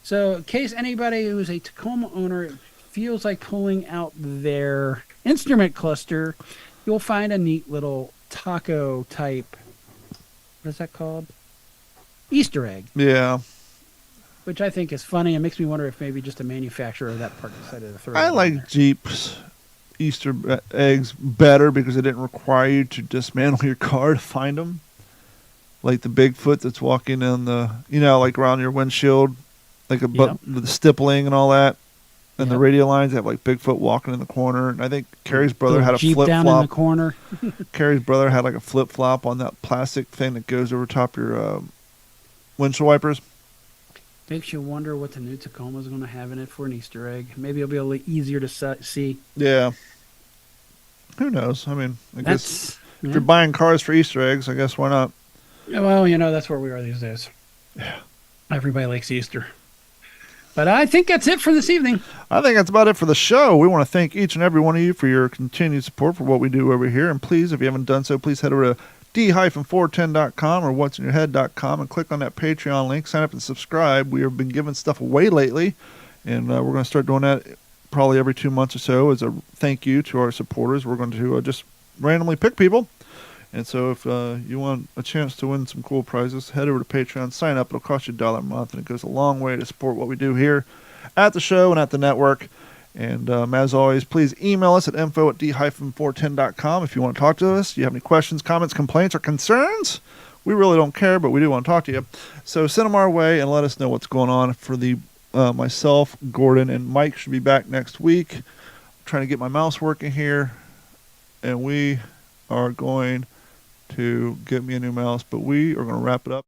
So in case anybody who's a Tacoma owner feels like pulling out their instrument cluster, you'll find a neat little taco type, what is that called? Easter egg. Yeah. Which I think is funny. It makes me wonder if maybe just a manufacturer of that part decided to throw it I in like there. Jeep's Easter eggs better because it didn't require you to dismantle your car to find them. Like the Bigfoot that's walking in like around your windshield, like the stippling and all that. And the radio lines have like Bigfoot walking in the corner. And I think Carrie's brother Little had a Jeep flip down in the flop. corner. Carrie's brother had like a flip flop on that plastic thing that goes over top your windshield wipers. Makes you wonder what the new Tacoma's going to have in it for an Easter egg. Maybe it'll be a little easier to see. Yeah. Who knows? I mean, I guess That's if you're buying cars for Easter eggs, I guess why not? well, that's where we are these days. Yeah. Everybody likes Easter. But I think that's it for this evening. I think that's about it for the show. We want to thank each and every one of you for your continued support for what we do over here. And please, if you haven't done so, please head over to d-410.com or what'sinyourhead.com and click on that Patreon link. Sign up and subscribe. We have been giving stuff away lately, and we're going to start doing that probably every 2 months or so as a thank you to our supporters. We're going to just randomly pick people. And so if you want a chance to win some cool prizes, head over to Patreon, sign up. It'll cost you $1 a month, and it goes a long way to support what we do here at the show and at the network. And as always, please email us at info@d-410.com if you want to talk to us. Do you have any questions, comments, complaints, or concerns? We really don't care, but we do want to talk to you. So send them our way and let us know what's going on. For the myself, Gordon, and Mike should be back next week. I'm trying to get my mouse working here, and we are going to get me a new mouse, but we are going to wrap it up.